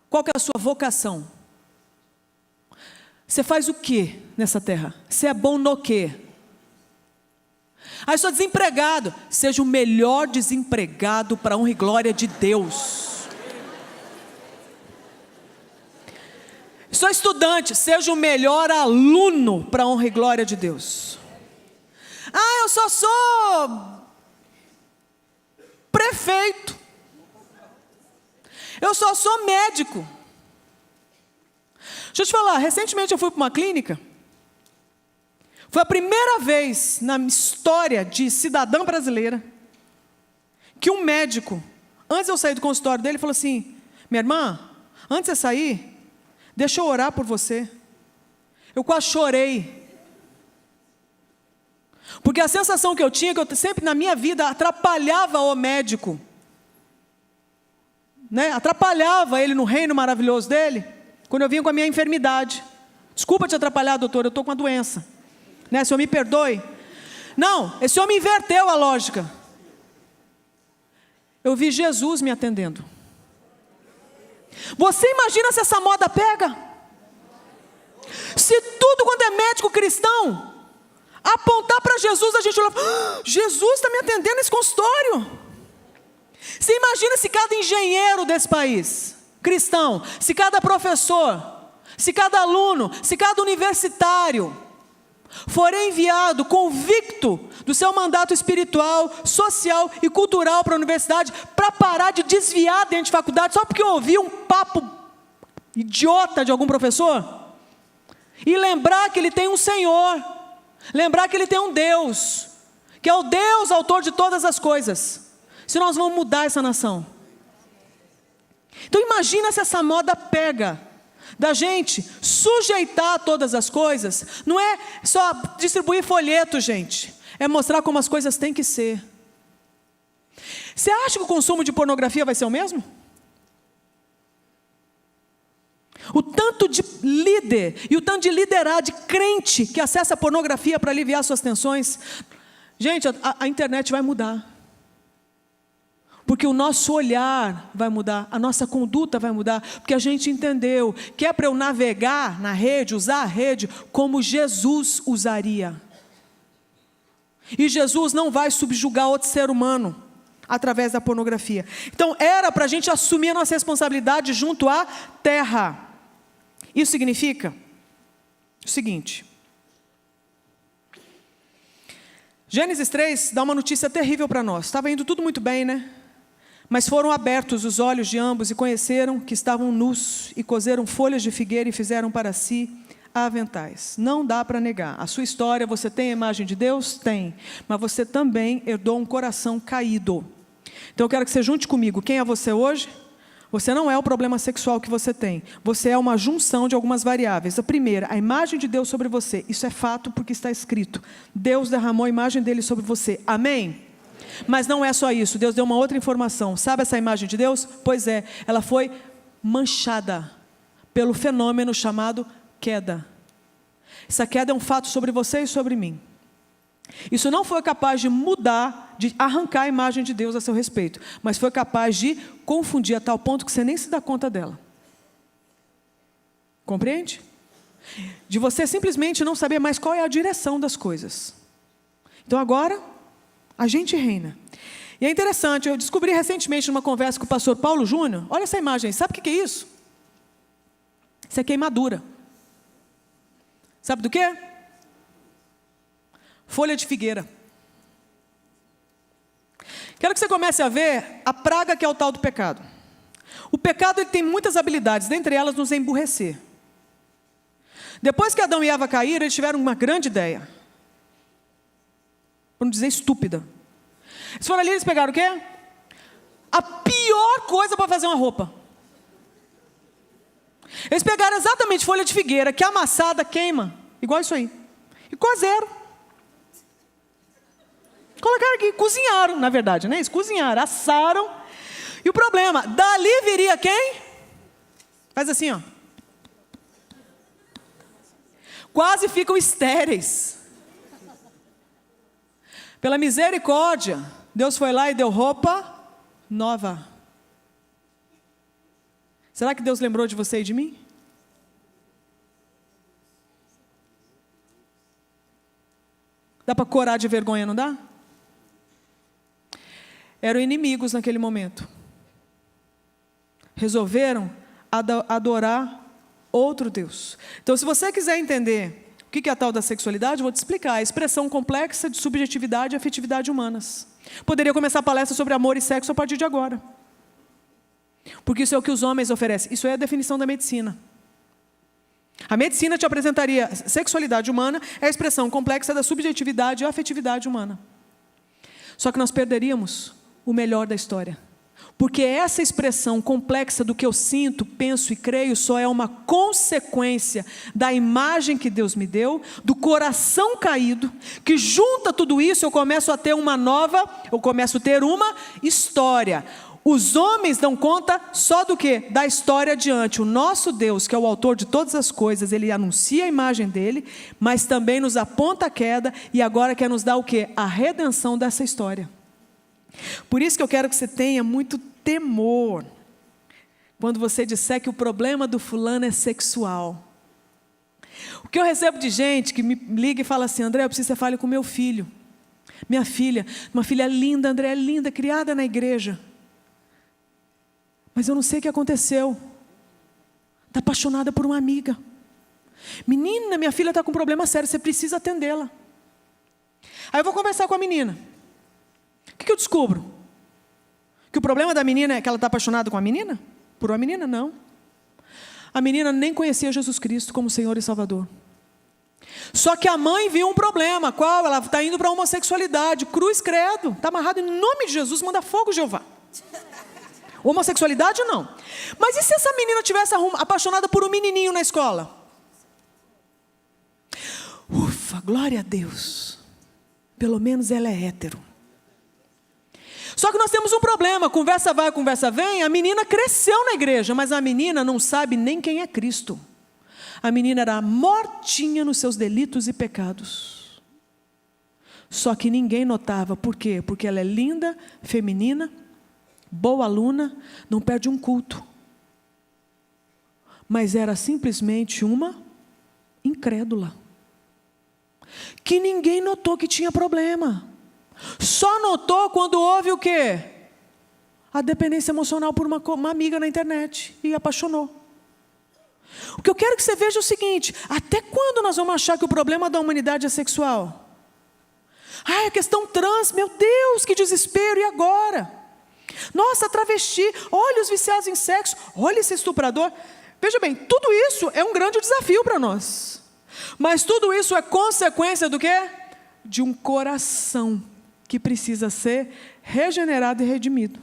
Qual que é a sua vocação? Você faz o que nessa terra? Você é bom no quê? Ah, eu sou desempregado. Seja o melhor desempregado para a honra e glória de Deus. Sou estudante, seja o melhor aluno para a honra e glória de Deus. Ah, eu só sou prefeito. Eu só sou médico. Deixa eu te falar, recentemente eu fui para uma clínica. Foi a primeira vez na história de cidadã brasileira que um médico, antes de eu sair do consultório dele, falou assim, minha irmã, antes de você sair, deixa eu orar por você. Eu quase chorei. Porque a sensação que eu tinha, que eu sempre na minha vida atrapalhava o médico. Né? Atrapalhava ele no reino maravilhoso dele, quando eu vinha com a minha enfermidade. Desculpa te atrapalhar, doutor, eu estou com uma doença. Né? Senhor, me perdoe. Não, esse homem inverteu a lógica. Eu vi Jesus me atendendo. Você imagina se essa moda pega? Se tudo quanto é médico cristão apontar para Jesus, a gente olha, Jesus está me atendendo nesse consultório. Você imagina se cada engenheiro desse país, cristão, se cada professor, se cada aluno, se cada universitário for enviado convicto do seu mandato espiritual, social e cultural para a universidade, para parar de desviar dentro de faculdade, só porque ouviu um papo idiota de algum professor, e lembrar que ele tem um Senhor, lembrar que ele tem um Deus, que é o Deus autor de todas as coisas, se nós vamos mudar essa nação. Então imagina se essa moda pega, da gente sujeitar todas as coisas. Não é só distribuir folheto, gente, é mostrar como as coisas têm que ser. Você acha que o consumo de pornografia vai ser o mesmo? O tanto de líder e o tanto de liderado, de crente que acessa a pornografia para aliviar suas tensões. Gente, a internet vai mudar. Porque o nosso olhar vai mudar, a nossa conduta vai mudar, porque a gente entendeu que é para eu navegar na rede, usar a rede como Jesus usaria. E Jesus não vai subjugar outro ser humano através da pornografia. Então era para a gente assumir a nossa responsabilidade junto à terra. Isso significa o seguinte: Gênesis 3 dá uma notícia terrível para nós. Estava indo tudo muito bem, né? Mas foram abertos os olhos de ambos e conheceram que estavam nus e coseram folhas de figueira e fizeram para si aventais. Não dá para negar. A sua história, você tem a imagem de Deus? Tem. Mas você também herdou um coração caído. Então eu quero que você junte comigo. Quem é você hoje? Você não é o problema sexual que você tem. Você é uma junção de algumas variáveis. A primeira, a imagem de Deus sobre você. Isso é fato porque está escrito. Deus derramou a imagem dele sobre você. Amém? Mas não é só isso, Deus deu uma outra informação. Sabe essa imagem de Deus? Pois é, ela foi manchada pelo fenômeno chamado queda. Essa queda é um fato sobre você e sobre mim. Isso não foi capaz de mudar, de arrancar a imagem de Deus a seu respeito, mas foi capaz de confundir a tal ponto que você nem se dá conta dela. Compreende? De você simplesmente não saber mais qual é a direção das coisas. Então agora a gente reina. E é interessante, eu descobri recentemente numa conversa com o pastor Paulo Júnior, olha essa imagem, sabe o que é isso? Isso é queimadura. Sabe do quê? Folha de figueira. Quero que você comece a ver a praga que é o tal do pecado. O pecado ele tem muitas habilidades, dentre elas nos emburrecer. Depois que Adão e Eva caíram, eles tiveram uma grande ideia. Para não dizer estúpida. Eles foram ali, eles pegaram o quê? A pior coisa para fazer uma roupa. Eles pegaram exatamente folha de figueira, que amassada queima, igual isso aí. E cozeram. Colocaram aqui, cozinharam, na verdade, né? Eles cozinharam, assaram. E o problema, dali viria quem? Faz assim, ó. Quase ficam estéreis. Pela misericórdia, Deus foi lá e deu roupa nova. Será que Deus lembrou de você e de mim? Dá para corar de vergonha, não dá? Eram inimigos naquele momento. Resolveram adorar outro Deus. Então, se você quiser entender o que é a tal da sexualidade, eu vou te explicar. A expressão complexa de subjetividade e afetividade humanas. Poderia começar a palestra sobre amor e sexo a partir de agora. Porque isso é o que os homens oferecem. Isso é a definição da medicina. A medicina te apresentaria sexualidade humana, é a expressão complexa da subjetividade e afetividade humana. Só que nós perderíamos o melhor da história. Porque essa expressão complexa do que eu sinto, penso e creio só é uma consequência da imagem que Deus me deu, do coração caído, que junta tudo isso, eu começo a ter uma história. Os homens dão conta só do quê? Da história adiante. O nosso Deus, que é o autor de todas as coisas, Ele anuncia a imagem dEle, mas também nos aponta a queda e agora quer nos dar o quê? A redenção dessa história. Por isso que eu quero que você tenha muito temor quando você disser que o problema do fulano é sexual. O que eu recebo de gente que me liga e fala assim: André, eu preciso que você fale com meu filho. Minha filha, uma filha linda, André, linda, criada na igreja. Mas eu não sei o que aconteceu. Está apaixonada por uma amiga. Menina, minha filha está com um problema sério, você precisa atendê-la. Aí eu vou conversar com a menina. O que eu descubro? Que o problema da menina é que ela está apaixonada com a menina? Por uma menina? Não. A menina nem conhecia Jesus Cristo como Senhor e Salvador. Só que a mãe viu um problema. Qual? Ela está indo para a homossexualidade. Cruz, credo. Está amarrado em nome de Jesus, manda fogo, Jeová. Homossexualidade não. Mas e se essa menina tivesse apaixonada por um menininho na escola? Ufa, glória a Deus. Pelo menos ela é hétero. Só que nós temos um problema. Conversa vai, conversa vem. A menina cresceu na igreja, mas a menina não sabe nem quem é Cristo. A menina era mortinha nos seus delitos e pecados. Só que ninguém notava. Por quê? Porque ela é linda, feminina, boa aluna, não perde um culto. Mas era simplesmente uma incrédula. Que ninguém notou que tinha problema. Só notou quando houve o quê? A dependência emocional por uma amiga na internet. E apaixonou. O que eu quero que você veja é o seguinte: até quando nós vamos achar que o problema da humanidade é sexual? Ah, é questão trans, meu Deus, que desespero, e agora? Nossa, travesti, olha os viciados em sexo, olha esse estuprador. Veja bem, tudo isso é um grande desafio para nós. Mas tudo isso é consequência do quê? De um coração que precisa ser regenerado e redimido.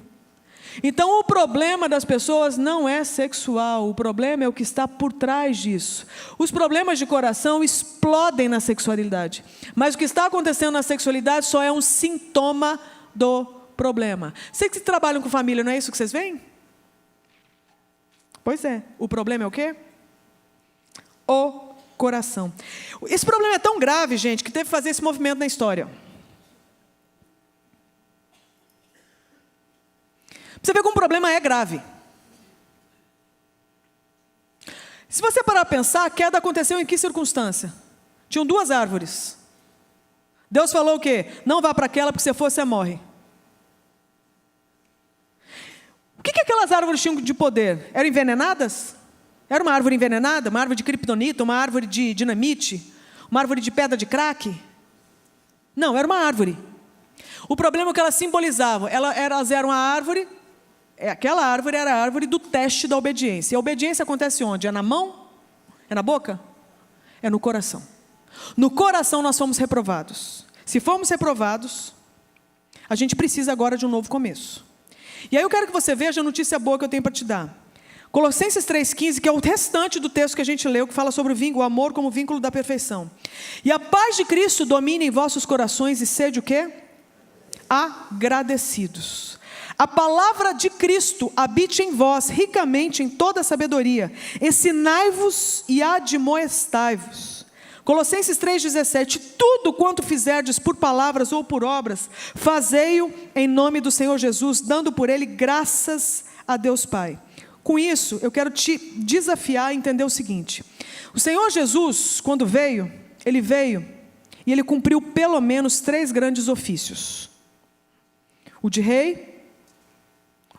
Então o problema das pessoas não é sexual, o problema é o que está por trás disso. Os problemas de coração explodem na sexualidade, mas o que está acontecendo na sexualidade só é um sintoma do problema. Vocês que trabalham com família, não é isso que vocês veem? Pois é, o problema é o quê? O coração. Esse problema é tão grave, gente, que teve que fazer esse movimento na história. Você vê como o problema é grave. Se você parar para pensar, a queda aconteceu em que circunstância? Tinham duas árvores. Deus falou o quê? Não vá para aquela, porque se for, você morre. O que aquelas árvores tinham de poder? Eram envenenadas? Era uma árvore envenenada? Uma árvore de criptonita? Uma árvore de dinamite? Uma árvore de pedra de crack? Não, era uma árvore. O problema é que elas simbolizavam. Elas eram a árvore. Aquela árvore era a árvore do teste da obediência. E a obediência acontece onde? É na mão? É na boca? É no coração. No coração nós fomos reprovados. Se formos reprovados, a gente precisa agora de um novo começo. E aí eu quero que você veja a notícia boa que eu tenho para te dar. Colossenses 3,15, que é o restante do texto que a gente leu, que fala sobre o amor como vínculo da perfeição. E a paz de Cristo domine em vossos corações e sede o quê? Agradecidos. A palavra de Cristo habite em vós ricamente em toda sabedoria. Ensinai-vos e admoestai-vos. Colossenses 3,17. Tudo quanto fizerdes por palavras ou por obras, fazei-o em nome do Senhor Jesus, dando por ele graças a Deus Pai. Com isso, eu quero te desafiar a entender o seguinte. O Senhor Jesus, quando veio, Ele veio e Ele cumpriu pelo menos 3 grandes ofícios. O de rei,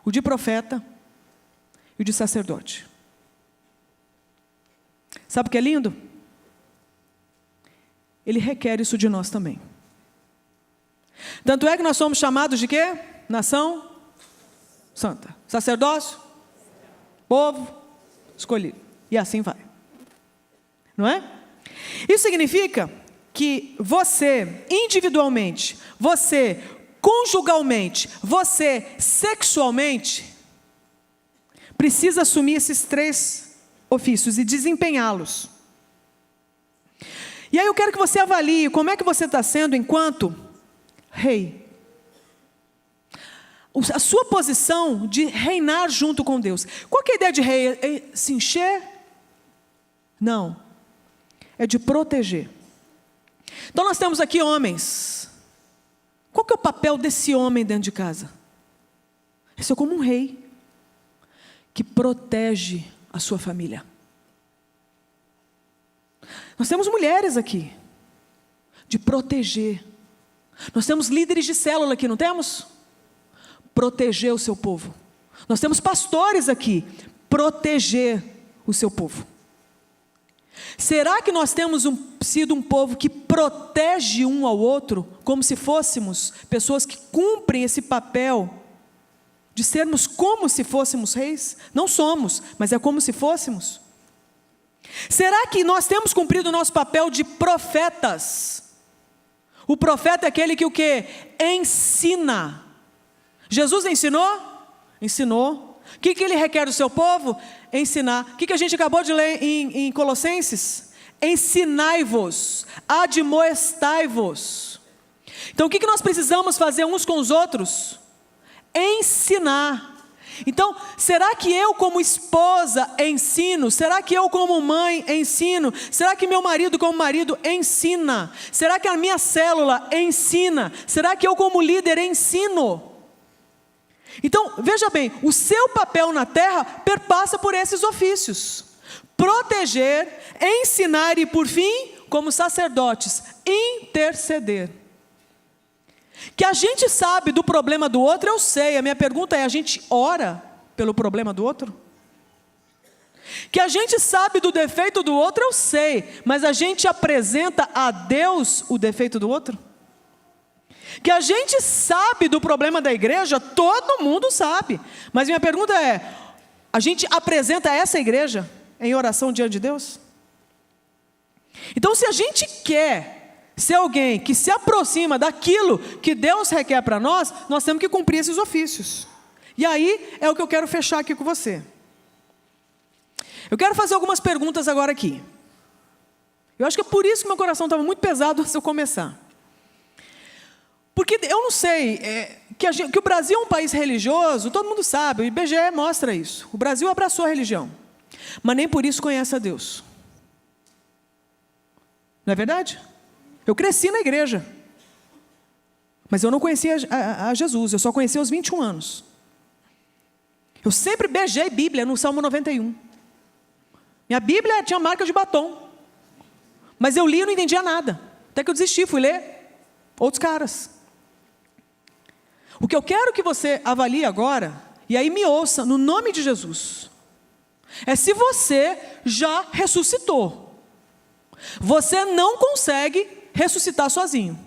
o de profeta e o de sacerdote. Sabe o que é lindo? Ele requer isso de nós também. Tanto é que nós somos chamados de quê? Nação santa. Sacerdócio, povo escolhido. E assim vai. Não é? Isso significa que você, individualmente, você, conjugalmente, você, sexualmente, precisa assumir esses 3 ofícios e desempenhá-los. E aí eu quero que você avalie como é que você está sendo enquanto rei. a sua posição de reinar junto com Deus. Qual que é a ideia de rei? É se encher? Não. É de proteger. Então nós temos aqui homens. Qual que é o papel desse homem dentro de casa? Esse é como um rei que protege a sua família. Nós temos mulheres aqui de proteger. Nós temos líderes de célula aqui, não temos? Proteger o seu povo. Nós temos pastores aqui, proteger o seu povo. Será que nós temos sido um povo que protege um ao outro, como se fôssemos pessoas que cumprem esse papel de sermos como se fôssemos reis? Não somos, mas é como se fôssemos. Será que nós temos cumprido o nosso papel de profetas? O profeta é aquele que o quê? Ensina. Jesus ensinou? Ensinou. O que ele requer do seu povo? Ensinar. O que a gente acabou de ler em Colossenses? Ensinai-vos, admoestai-vos. Então o que nós precisamos fazer uns com os outros? Ensinar. Então, será que eu como esposa ensino? Será que eu como mãe ensino? Será que meu marido como marido ensina? Será que a minha célula ensina? Será que eu como líder ensino? Então, veja bem, o seu papel na terra perpassa por esses ofícios: proteger, ensinar e, por fim, como sacerdotes, interceder. Que a gente sabe do problema do outro, eu sei. A minha pergunta é: a gente ora pelo problema do outro? Que a gente sabe do defeito do outro, eu sei. Mas a gente apresenta a Deus o defeito do outro? Que a gente sabe do problema da igreja, todo mundo sabe. Mas minha pergunta é: a gente apresenta essa igreja em oração diante de Deus? Então, se a gente quer ser alguém que se aproxima daquilo que Deus requer para nós, nós temos que cumprir esses ofícios. E aí é o que eu quero fechar aqui com você. Eu quero fazer algumas perguntas agora aqui. Eu acho que é por isso que meu coração estava muito pesado antes de eu começar. Porque eu não sei, que o Brasil é um país religioso, todo mundo sabe, o IBGE mostra isso. O Brasil abraçou a religião, mas nem por isso conhece a Deus. Não é verdade? Eu cresci na igreja, mas eu não conhecia a Jesus, eu só conheci aos 21 anos. Eu sempre beijei Bíblia no Salmo 91. Minha Bíblia tinha marca de batom, mas eu li e não entendia nada. Até que eu desisti, fui ler outros caras. O que eu quero que você avalie agora, e aí me ouça, no nome de Jesus, é se você já ressuscitou. Você não consegue ressuscitar sozinho.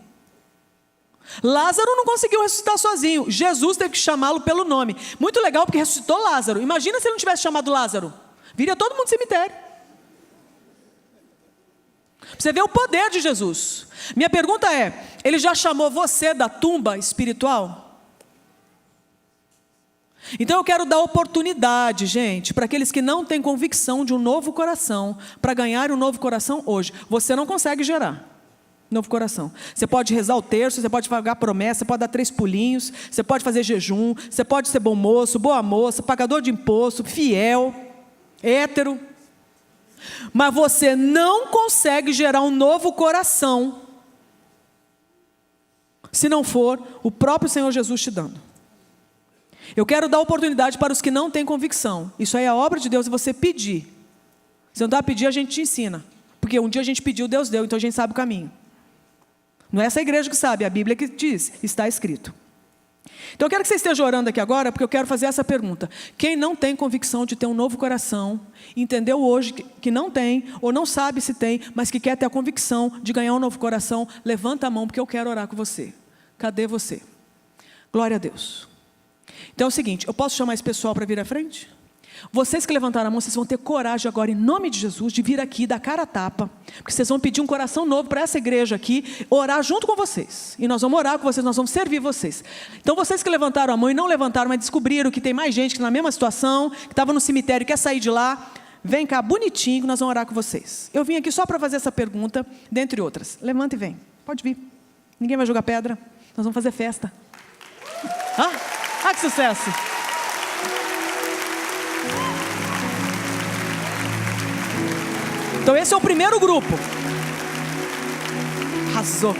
Lázaro não conseguiu ressuscitar sozinho. Jesus teve que chamá-lo pelo nome. Muito legal, porque ressuscitou Lázaro. Imagina se ele não tivesse chamado Lázaro. Viria todo mundo do cemitério. Você vê o poder de Jesus. Minha pergunta é: ele já chamou você da tumba espiritual? Então eu quero dar oportunidade, gente, para aqueles que não têm convicção de um novo coração, para ganhar um novo coração hoje. Você não consegue gerar novo coração. Você pode rezar o terço, você pode pagar promessa, você pode dar 3 pulinhos, você pode fazer jejum, você pode ser bom moço, boa moça, pagador de imposto, fiel, hétero. Mas você não consegue gerar um novo coração se não for o próprio Senhor Jesus te dando. Eu quero dar oportunidade para os que não têm convicção. Isso aí é a obra de Deus, e você pedir. Se não dá a pedir, a gente te ensina. Porque um dia a gente pediu, Deus deu, então a gente sabe o caminho. Não é essa igreja que sabe, é a Bíblia que diz, está escrito. Então eu quero que você esteja orando aqui agora, porque eu quero fazer essa pergunta: quem não tem convicção de ter um novo coração, entendeu hoje que não tem, ou não sabe se tem, mas que quer ter a convicção de ganhar um novo coração, levanta a mão, porque eu quero orar com você. Cadê você? Glória a Deus. Então é o seguinte, eu posso chamar esse pessoal para vir à frente? Vocês que levantaram a mão, vocês vão ter coragem agora, em nome de Jesus, de vir aqui, dar cara a tapa, porque vocês vão pedir um coração novo para essa igreja aqui, orar junto com vocês, e nós vamos orar com vocês, nós vamos servir vocês. Então vocês que levantaram a mão e não levantaram, mas descobriram que tem mais gente que na mesma situação, que estava no cemitério e quer sair de lá, vem cá bonitinho que nós vamos orar com vocês. Eu vim aqui só para fazer essa pergunta, dentre outras. Levanta e vem, pode vir, ninguém vai jogar pedra, nós vamos fazer festa. Ah, que sucesso! Então esse é o primeiro grupo. Arrasou.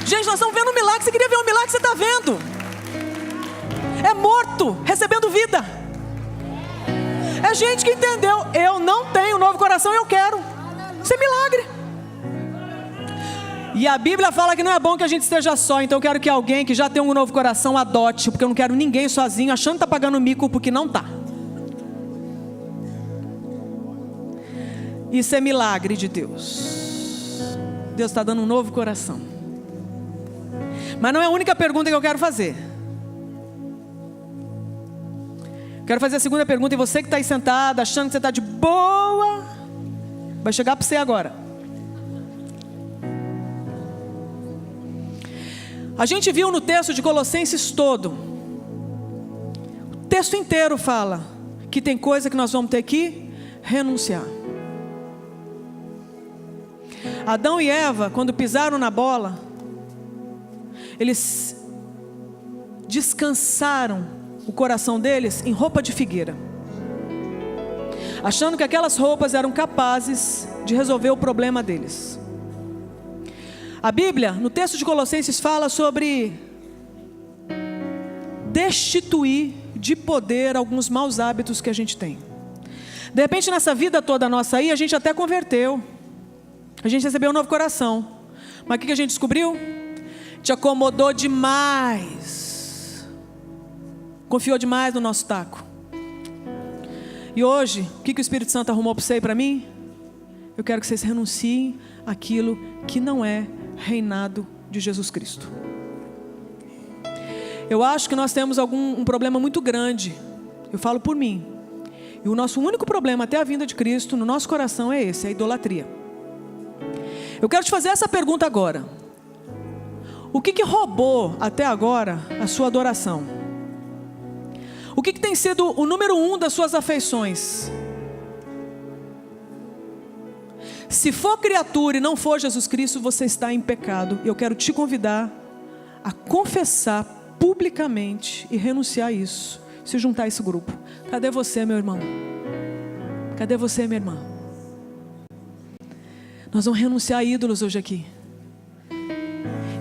Gente, nós estamos vendo um milagre. Você queria ver um milagre, você está vendo. É morto, recebendo vida. É gente que entendeu. Eu não tenho um novo coração e eu quero. Isso é milagre. E a Bíblia fala que não é bom que a gente esteja só. Então eu quero que alguém que já tem um novo coração adote. Porque eu não quero ninguém sozinho achando que está pagando mico porque não está. Isso é milagre de Deus. Deus está dando um novo coração. Mas não é a única pergunta que eu quero fazer. Quero fazer a segunda pergunta. E você que está aí sentado, achando que você está de boa, vai chegar para você agora. A gente viu no texto de Colossenses todo. O texto inteiro fala que tem coisa que nós vamos ter que renunciar. Adão e Eva, quando pisaram na bola, eles descansaram o coração deles em roupa de figueira, achando que aquelas roupas eram capazes de resolver o problema deles. A Bíblia, no texto de Colossenses, fala sobre destituir de poder alguns maus hábitos que a gente tem. De repente, nessa vida toda nossa aí, a gente até converteu. A gente recebeu um novo coração. Mas o que a gente descobriu? Te acomodou demais. Confiou demais no nosso taco. E hoje, o que o Espírito Santo arrumou para você e para mim? Eu quero que vocês renunciem àquilo que não é reinado de Jesus Cristo. Eu acho que nós temos um problema muito grande. Eu falo por mim. E o nosso único problema até a vinda de Cristo no nosso coração é esse, é a idolatria. Eu quero te fazer essa pergunta agora. O que roubou até agora a sua adoração? O que tem sido o número 1 das suas afeições? Se for criatura e não for Jesus Cristo, você está em pecado. E eu quero te convidar a confessar publicamente e renunciar a isso. Se juntar a esse grupo. Cadê você, meu irmão? Cadê você, minha irmã? Nós vamos renunciar a ídolos hoje aqui.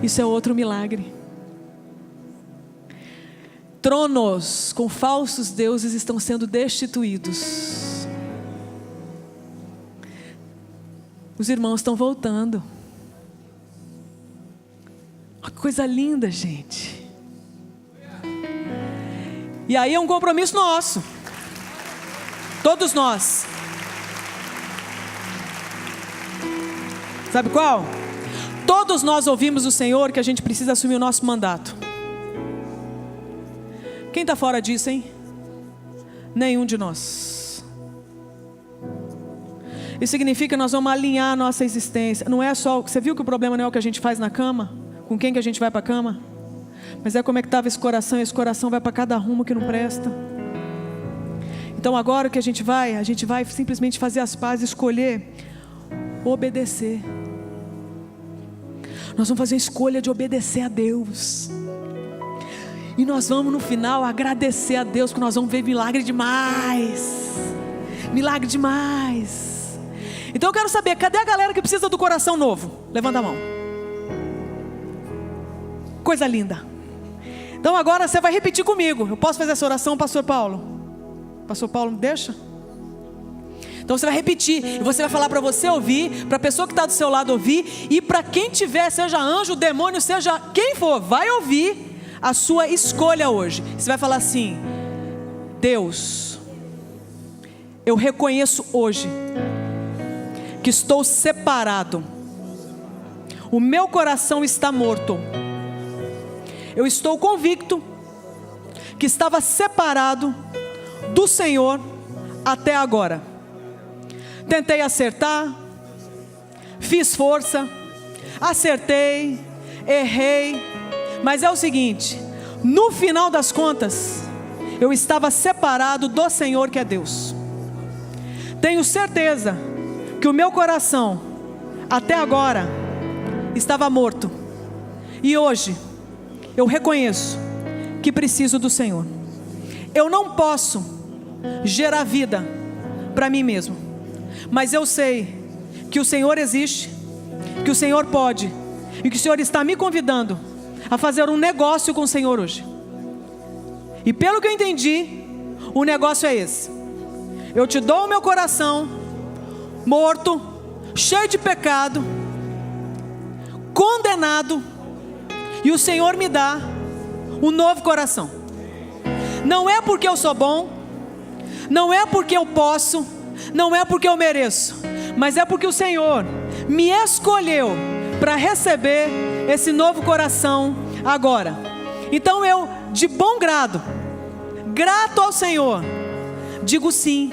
Isso é outro milagre. Tronos com falsos deuses estão sendo destituídos. Os irmãos estão voltando. Uma coisa linda, gente. E aí é um compromisso nosso. Todos nós. Sabe qual? Todos nós ouvimos do Senhor que a gente precisa assumir o nosso mandato. Quem está fora disso, hein? Nenhum de nós. Isso significa que nós vamos alinhar a nossa existência. Não é só... Você viu que o problema não é o que a gente faz na cama? Com quem que a gente vai para a cama? Mas é como é que estava esse coração. E esse coração vai para cada rumo que não presta. Então agora o que a gente vai simplesmente fazer as pazes, escolher obedecer. Nós vamos fazer a escolha de obedecer a Deus. E nós vamos no final agradecer a Deus, porque nós vamos ver milagre demais. Milagre demais. Então eu quero saber, cadê a galera que precisa do coração novo? Levanta a mão. Coisa linda. Então agora você vai repetir comigo. Eu posso fazer essa oração, Pastor Paulo? Pastor Paulo, me deixa? Então você vai repetir. E você vai falar para você ouvir, para a pessoa que está do seu lado ouvir. E para quem tiver, seja anjo, demônio, seja quem for, vai ouvir a sua escolha hoje. Você vai falar assim: Deus, eu reconheço hoje que estou separado. O meu coração está morto. Eu estou convicto que estava separado do Senhor até agora. Tentei acertar, fiz força, acertei, errei, mas é o seguinte: no final das contas, eu estava separado do Senhor, que é Deus. Tenho certeza que o meu coração, até agora, estava morto. E hoje, eu reconheço que preciso do Senhor. Eu não posso gerar vida para mim mesmo, mas eu sei que o Senhor existe, que o Senhor pode, e que o Senhor está me convidando a fazer um negócio com o Senhor hoje. E pelo que eu entendi, o negócio é esse: eu te dou o meu coração morto, cheio de pecado, condenado, e o Senhor me dá um novo coração. Não é porque eu sou bom, não é porque eu posso, não é porque eu mereço, mas é porque o Senhor me escolheu para receber esse novo coração agora. Então eu, de bom grado, grato ao Senhor, digo sim: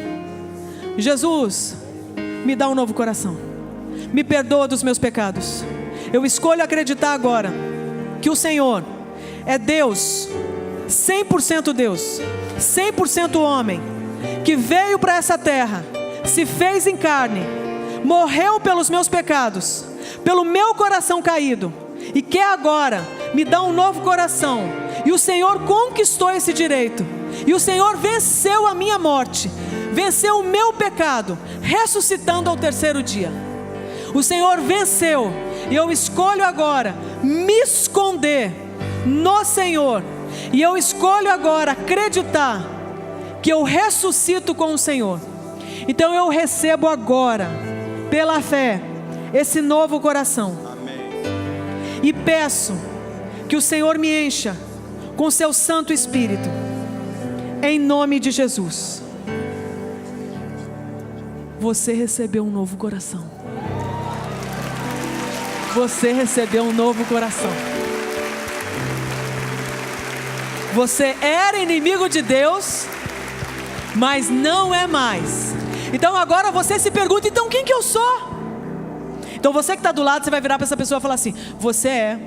Jesus, me dá um novo coração, me perdoa dos meus pecados. Eu escolho acreditar agora que o Senhor é Deus, 100% Deus, 100% homem, que veio para essa terra, se fez em carne, morreu pelos meus pecados, pelo meu coração caído, e quer agora me dar um novo coração. E o Senhor conquistou esse direito, e o Senhor venceu a minha morte, venceu o meu pecado, ressuscitando ao terceiro dia. O Senhor venceu, e eu escolho agora me esconder no Senhor, e eu escolho agora acreditar que eu ressuscito com o Senhor. Então eu recebo agora, pela fé, esse novo coração. Amém. E peço que o Senhor me encha com seu Santo Espírito, em nome de Jesus. Você recebeu um novo coração. Você recebeu um novo coração. Você era inimigo de Deus, mas não é mais. Então agora você se pergunta: então quem que eu sou? Então você que está do lado, você vai virar para essa pessoa e falar assim: você é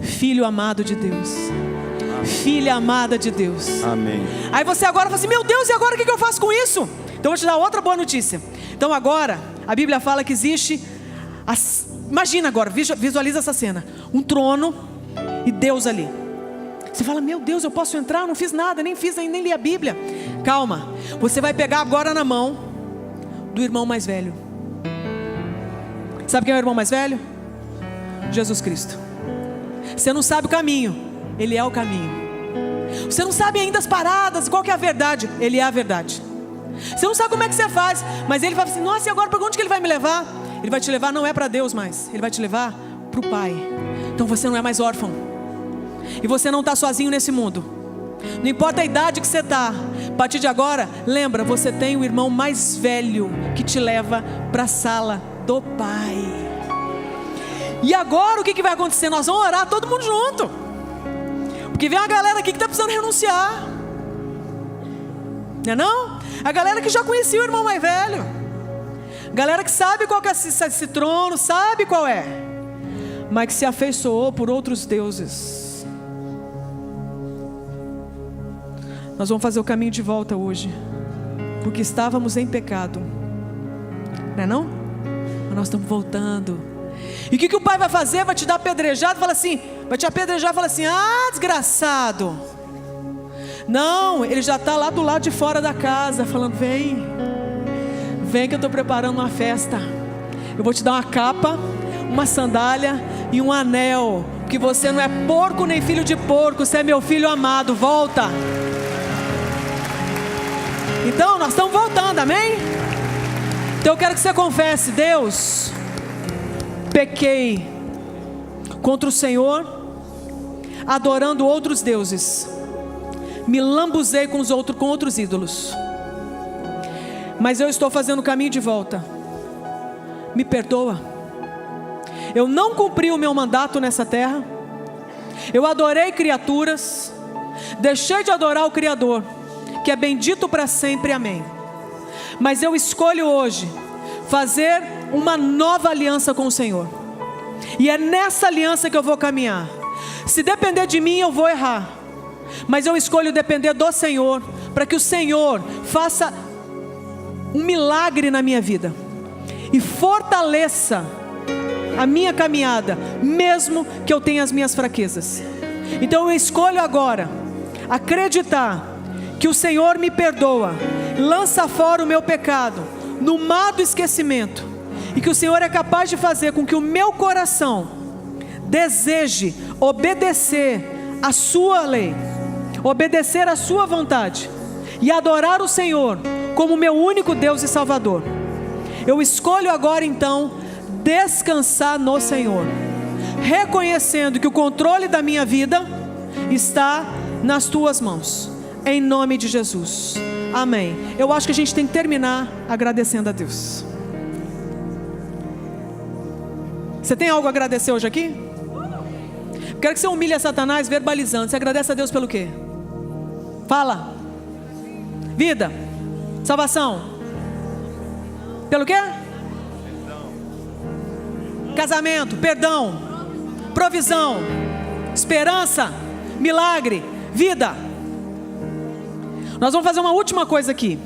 filho amado de Deus, filha amada de Deus. Amém. Aí você agora fala assim: meu Deus, e agora o que eu faço com isso? Então eu vou te dar outra boa notícia. Então agora a Bíblia fala que existe imagina agora, visualiza essa cena: um trono e Deus ali. Você fala: meu Deus, eu posso entrar? Eu não fiz nada, nem li a Bíblia. Calma, você vai pegar agora na mão do irmão mais velho. Sabe quem é o irmão mais velho? Jesus Cristo. Você não sabe o caminho, Ele é o caminho. Você não sabe ainda as paradas, qual que é a verdade, Ele é a verdade. Você não sabe como é que você faz, mas Ele fala assim: nossa, e agora para onde que Ele vai me levar? Ele vai te levar, não é para Deus mais, Ele vai te levar para o Pai. Então você não é mais órfão, e você não está sozinho nesse mundo. Não importa a idade que você está, a partir de agora, lembra, você tem o irmão mais velho que te leva para a sala do Pai. E agora o que vai acontecer? Nós vamos orar todo mundo junto, porque vem uma galera aqui que está precisando renunciar, não é não? A galera que já conhecia o irmão mais velho, galera que sabe qual que é esse trono, sabe qual é, mas que se afeiçoou por outros deuses. Nós vamos fazer o caminho de volta hoje, porque estávamos em pecado, não é não? Mas nós estamos voltando. E o que o Pai vai fazer? Vai te dar apedrejado, fala assim, vai te apedrejar e fala assim: ah, desgraçado. Não, Ele já está lá do lado de fora da casa, falando: vem que eu estou preparando uma festa. Eu vou te dar uma capa, uma sandália e um anel, porque você não é porco nem filho de porco, você é meu filho amado, volta. Então nós estamos voltando, amém? Então eu quero que você confesse: Deus, pequei contra o Senhor, adorando outros deuses, me lambuzei com outros ídolos, mas eu estou fazendo o caminho de volta. Me perdoa. Eu não cumpri o meu mandato nessa terra. Eu adorei criaturas, deixei de adorar o Criador, que é bendito para sempre, amém. Mas eu escolho hoje fazer uma nova aliança com o Senhor, e é nessa aliança que eu vou caminhar. Se depender de mim, eu vou errar, mas eu escolho depender do Senhor, para que o Senhor faça um milagre na minha vida e fortaleça a minha caminhada, mesmo que eu tenha as minhas fraquezas. Então eu escolho agora acreditar que o Senhor me perdoa, lança fora o meu pecado no mar do esquecimento, e que o Senhor é capaz de fazer com que o meu coração deseje obedecer a sua lei, obedecer a sua vontade e adorar o Senhor como meu único Deus e Salvador. Eu escolho agora então descansar no Senhor, reconhecendo que o controle da minha vida está nas tuas mãos, em nome de Jesus, amém. Eu acho que a gente tem que terminar agradecendo a Deus. Você tem algo a agradecer hoje aqui? Quero que você humilhe a Satanás verbalizando. Você agradece a Deus pelo quê? Fala. Vida, salvação. Pelo quê? Casamento, perdão, provisão, esperança, milagre, vida. Nós vamos fazer uma última coisa aqui.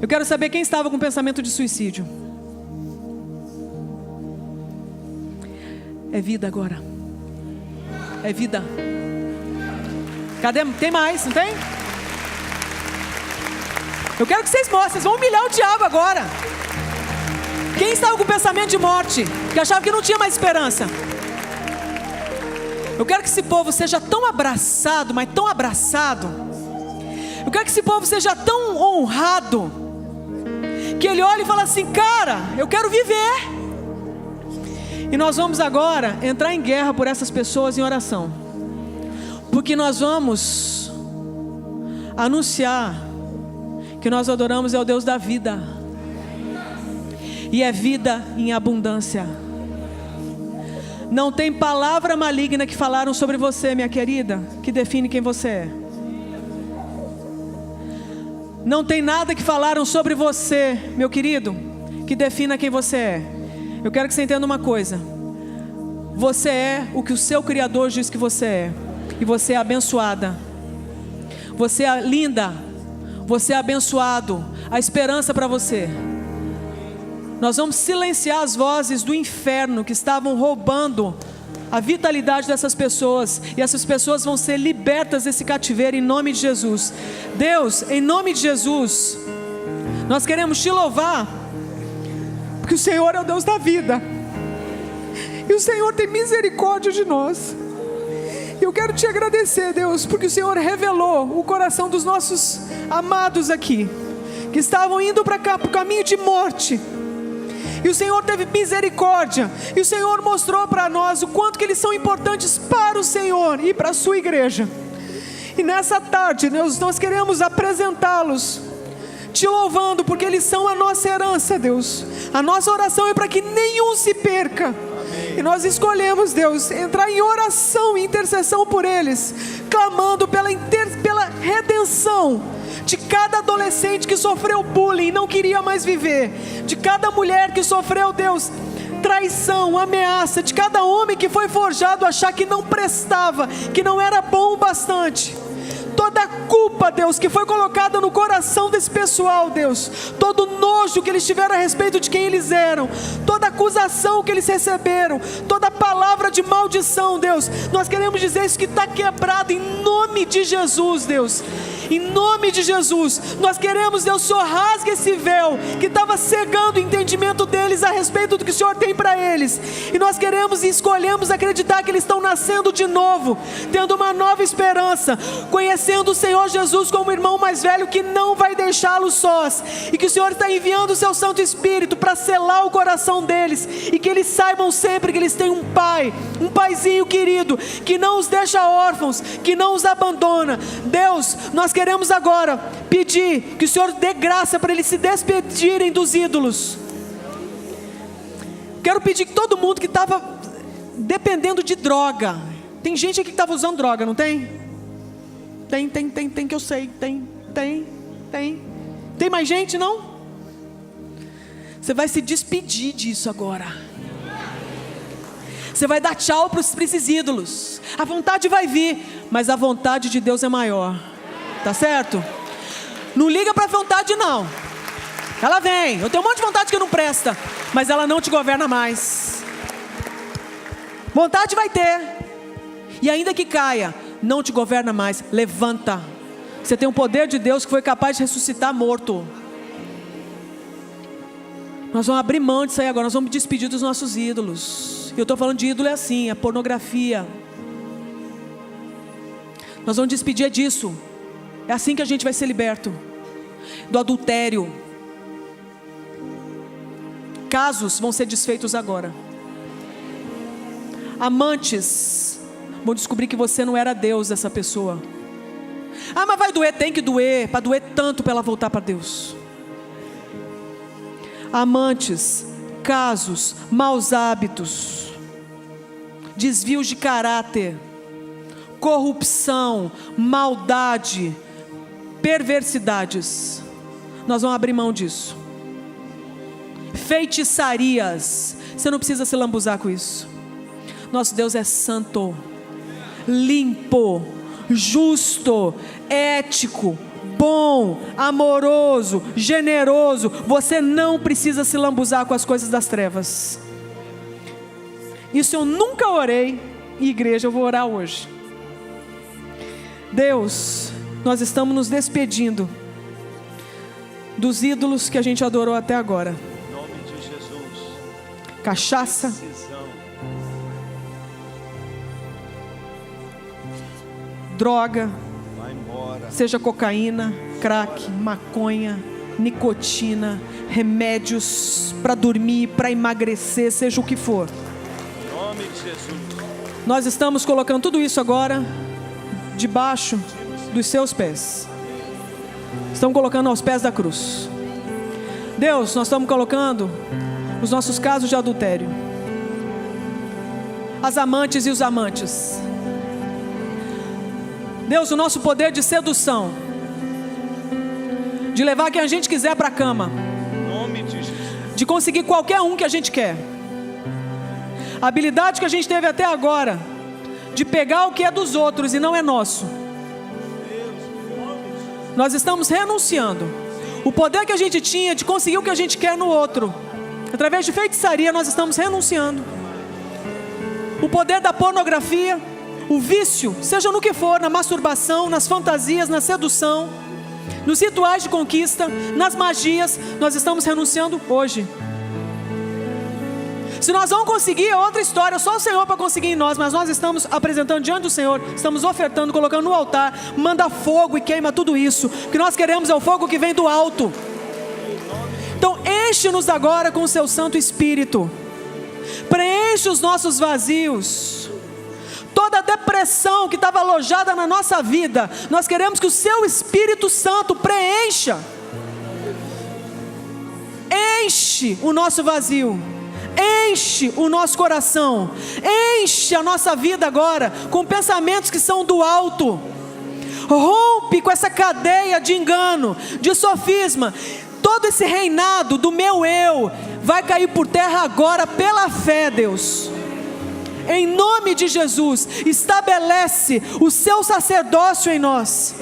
Eu quero saber quem estava com pensamento de suicídio. É vida agora. É vida. Cadê? Tem mais, não tem? Eu quero que vocês mostrem. Vocês vão humilhar o diabo agora. Quem estava com pensamento de morte, que achava que não tinha mais esperança? Eu quero que esse povo seja tão abraçado, mas tão abraçado. Eu quero que esse povo seja tão honrado, que ele olhe e fala assim: cara, eu quero viver. E nós vamos agora entrar em guerra por essas pessoas em oração, porque nós vamos anunciar que nós adoramos é o Deus da vida, e é vida em abundância. Não tem palavra maligna que falaram sobre você, minha querida, que define quem você é. Não tem nada que falaram sobre você, meu querido, que defina quem você é. Eu quero que você entenda uma coisa: você é o que o seu Criador diz que você é, e você é abençoada, você é linda, você é abençoado, a esperança para você. Nós vamos silenciar as vozes do inferno que estavam roubando a vitalidade dessas pessoas, e essas pessoas vão ser libertas desse cativeiro em nome de Jesus. Deus, em nome de Jesus, nós queremos te louvar, porque o Senhor é o Deus da vida, e o Senhor tem misericórdia de nós. Eu quero te agradecer, Deus, porque o Senhor revelou o coração dos nossos amados aqui, que estavam indo para cá, para o caminho de morte, e o Senhor teve misericórdia, e o Senhor mostrou para nós o quanto que eles são importantes para o Senhor e para a sua igreja. E nessa tarde nós queremos apresentá-los, te louvando, porque eles são a nossa herança, Deus. A nossa oração é para que nenhum se perca. E nós escolhemos, Deus, entrar em oração e intercessão por eles, clamando pela redenção de cada adolescente que sofreu bullying e não queria mais viver, de cada mulher que sofreu, Deus, traição, ameaça, de cada homem que foi forjado a achar que não prestava, que não era bom o bastante. Toda a culpa, Deus, que foi colocada no coração desse pessoal, Deus, todo nojo que eles tiveram a respeito de quem eles eram, toda acusação que eles receberam, toda palavra de maldição, Deus, nós queremos dizer isso que está quebrado em nome de Jesus, Deus. Em nome de Jesus, nós queremos, Deus, Senhor, rasgue esse véu que estava cegando o entendimento deles a respeito do que o Senhor tem para eles. E nós queremos e escolhemos acreditar que eles estão nascendo de novo, tendo uma nova esperança, conhecendo o Senhor Jesus como o irmão mais velho que não vai deixá-los sós, e que o Senhor está enviando o seu Santo Espírito para selar o coração deles, e que eles saibam sempre que eles têm um pai, um paizinho querido, que não os deixa órfãos, que não os abandona. Deus, nós queremos agora pedir que o Senhor dê graça para eles se despedirem dos ídolos. Quero pedir que todo mundo que estava dependendo de droga, tem gente aqui que estava usando droga, não tem? Tem que eu sei, tem mais gente, não? Você vai se despedir disso agora. Você vai dar tchau para esses ídolos. A vontade vai vir, mas a vontade de Deus é maior. Tá certo? Não liga para a vontade não. Ela vem. Eu tenho um monte de vontade que não presta, mas ela não te governa mais. Vontade vai ter. E ainda que caia, não te governa mais. Levanta. Você tem um poder de Deus que foi capaz de ressuscitar morto. Nós vamos abrir mão disso aí agora. Nós vamos me despedir dos nossos ídolos. Eu estou falando de ídolo é assim, é pornografia. Nós vamos despedir disso. É assim que a gente vai ser liberto. Do adultério. Casos vão ser desfeitos agora. Amantes vão descobrir que você não era Deus dessa pessoa. Ah, mas vai doer, tem que doer. Para doer tanto para ela voltar para Deus. Amantes, casos, maus hábitos, desvios de caráter, corrupção, maldade, perversidades. Nós vamos abrir mão disso. Feitiçarias, você não precisa se lambuzar com isso. Nosso Deus é santo, limpo, justo, ético, bom, amoroso, generoso. Você não precisa se lambuzar com as coisas das trevas. Isso eu nunca orei em igreja, eu vou orar hoje. Deus, nós estamos nos despedindo dos ídolos que a gente adorou até agora. Em nome de Jesus. Cachaça, droga, vai embora. seja cocaína, crack, maconha, nicotina, remédios para dormir, para emagrecer, seja o que for. Em nome de Jesus. Nós estamos colocando tudo isso agora debaixo dos seus pés. Estamos colocando aos pés da cruz. Deus, nós estamos colocando os nossos casos de adultério, as amantes e os amantes. Deus, o nosso poder de sedução, de levar quem a gente quiser para a cama, Em nome de Jesus. de conseguir qualquer um que a gente quer. A habilidade que a gente teve até agora, de pegar o que é dos outros e não é nosso. Nós estamos renunciando. O poder que a gente tinha de conseguir o que a gente quer no outro, através de feitiçaria, nós estamos renunciando. O poder da pornografia, o vício, seja no que for, na masturbação, nas fantasias, na sedução, nos rituais de conquista, nas magias, nós estamos renunciando hoje. Se nós vamos conseguir, é outra história, só o Senhor para conseguir em nós, mas nós estamos apresentando diante do Senhor, estamos ofertando, colocando no altar. Manda fogo e queima tudo isso. O que nós queremos é o fogo que vem do alto. Então enche-nos agora com o seu Santo Espírito, preenche os nossos vazios, toda a depressão que estava alojada na nossa vida, nós queremos que o seu Espírito Santo preencha. Enche o nosso vazio, enche o nosso coração, enche a nossa vida agora com pensamentos que são do alto. Rompe com essa cadeia de engano, de sofisma. Todo esse reinado do meu eu vai cair por terra agora pela fé, Deus. Em nome de Jesus, estabelece o seu sacerdócio em nós,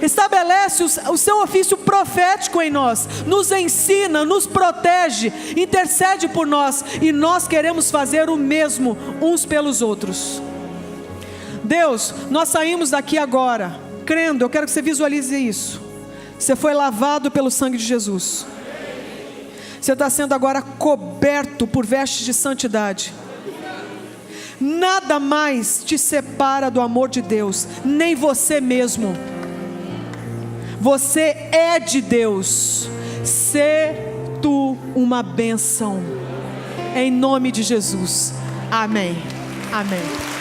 estabelece o seu ofício profético em nós, nos ensina, nos protege, intercede por nós, e nós queremos fazer o mesmo uns pelos outros. Deus, nós saímos daqui agora, crendo, eu quero que você visualize isso. Você foi lavado pelo sangue de Jesus, você está sendo agora coberto por vestes de santidade. Nada mais te separa do amor de Deus, nem você mesmo. Você é de Deus. Sê tu uma bênção, em nome de Jesus. Amém. Amém.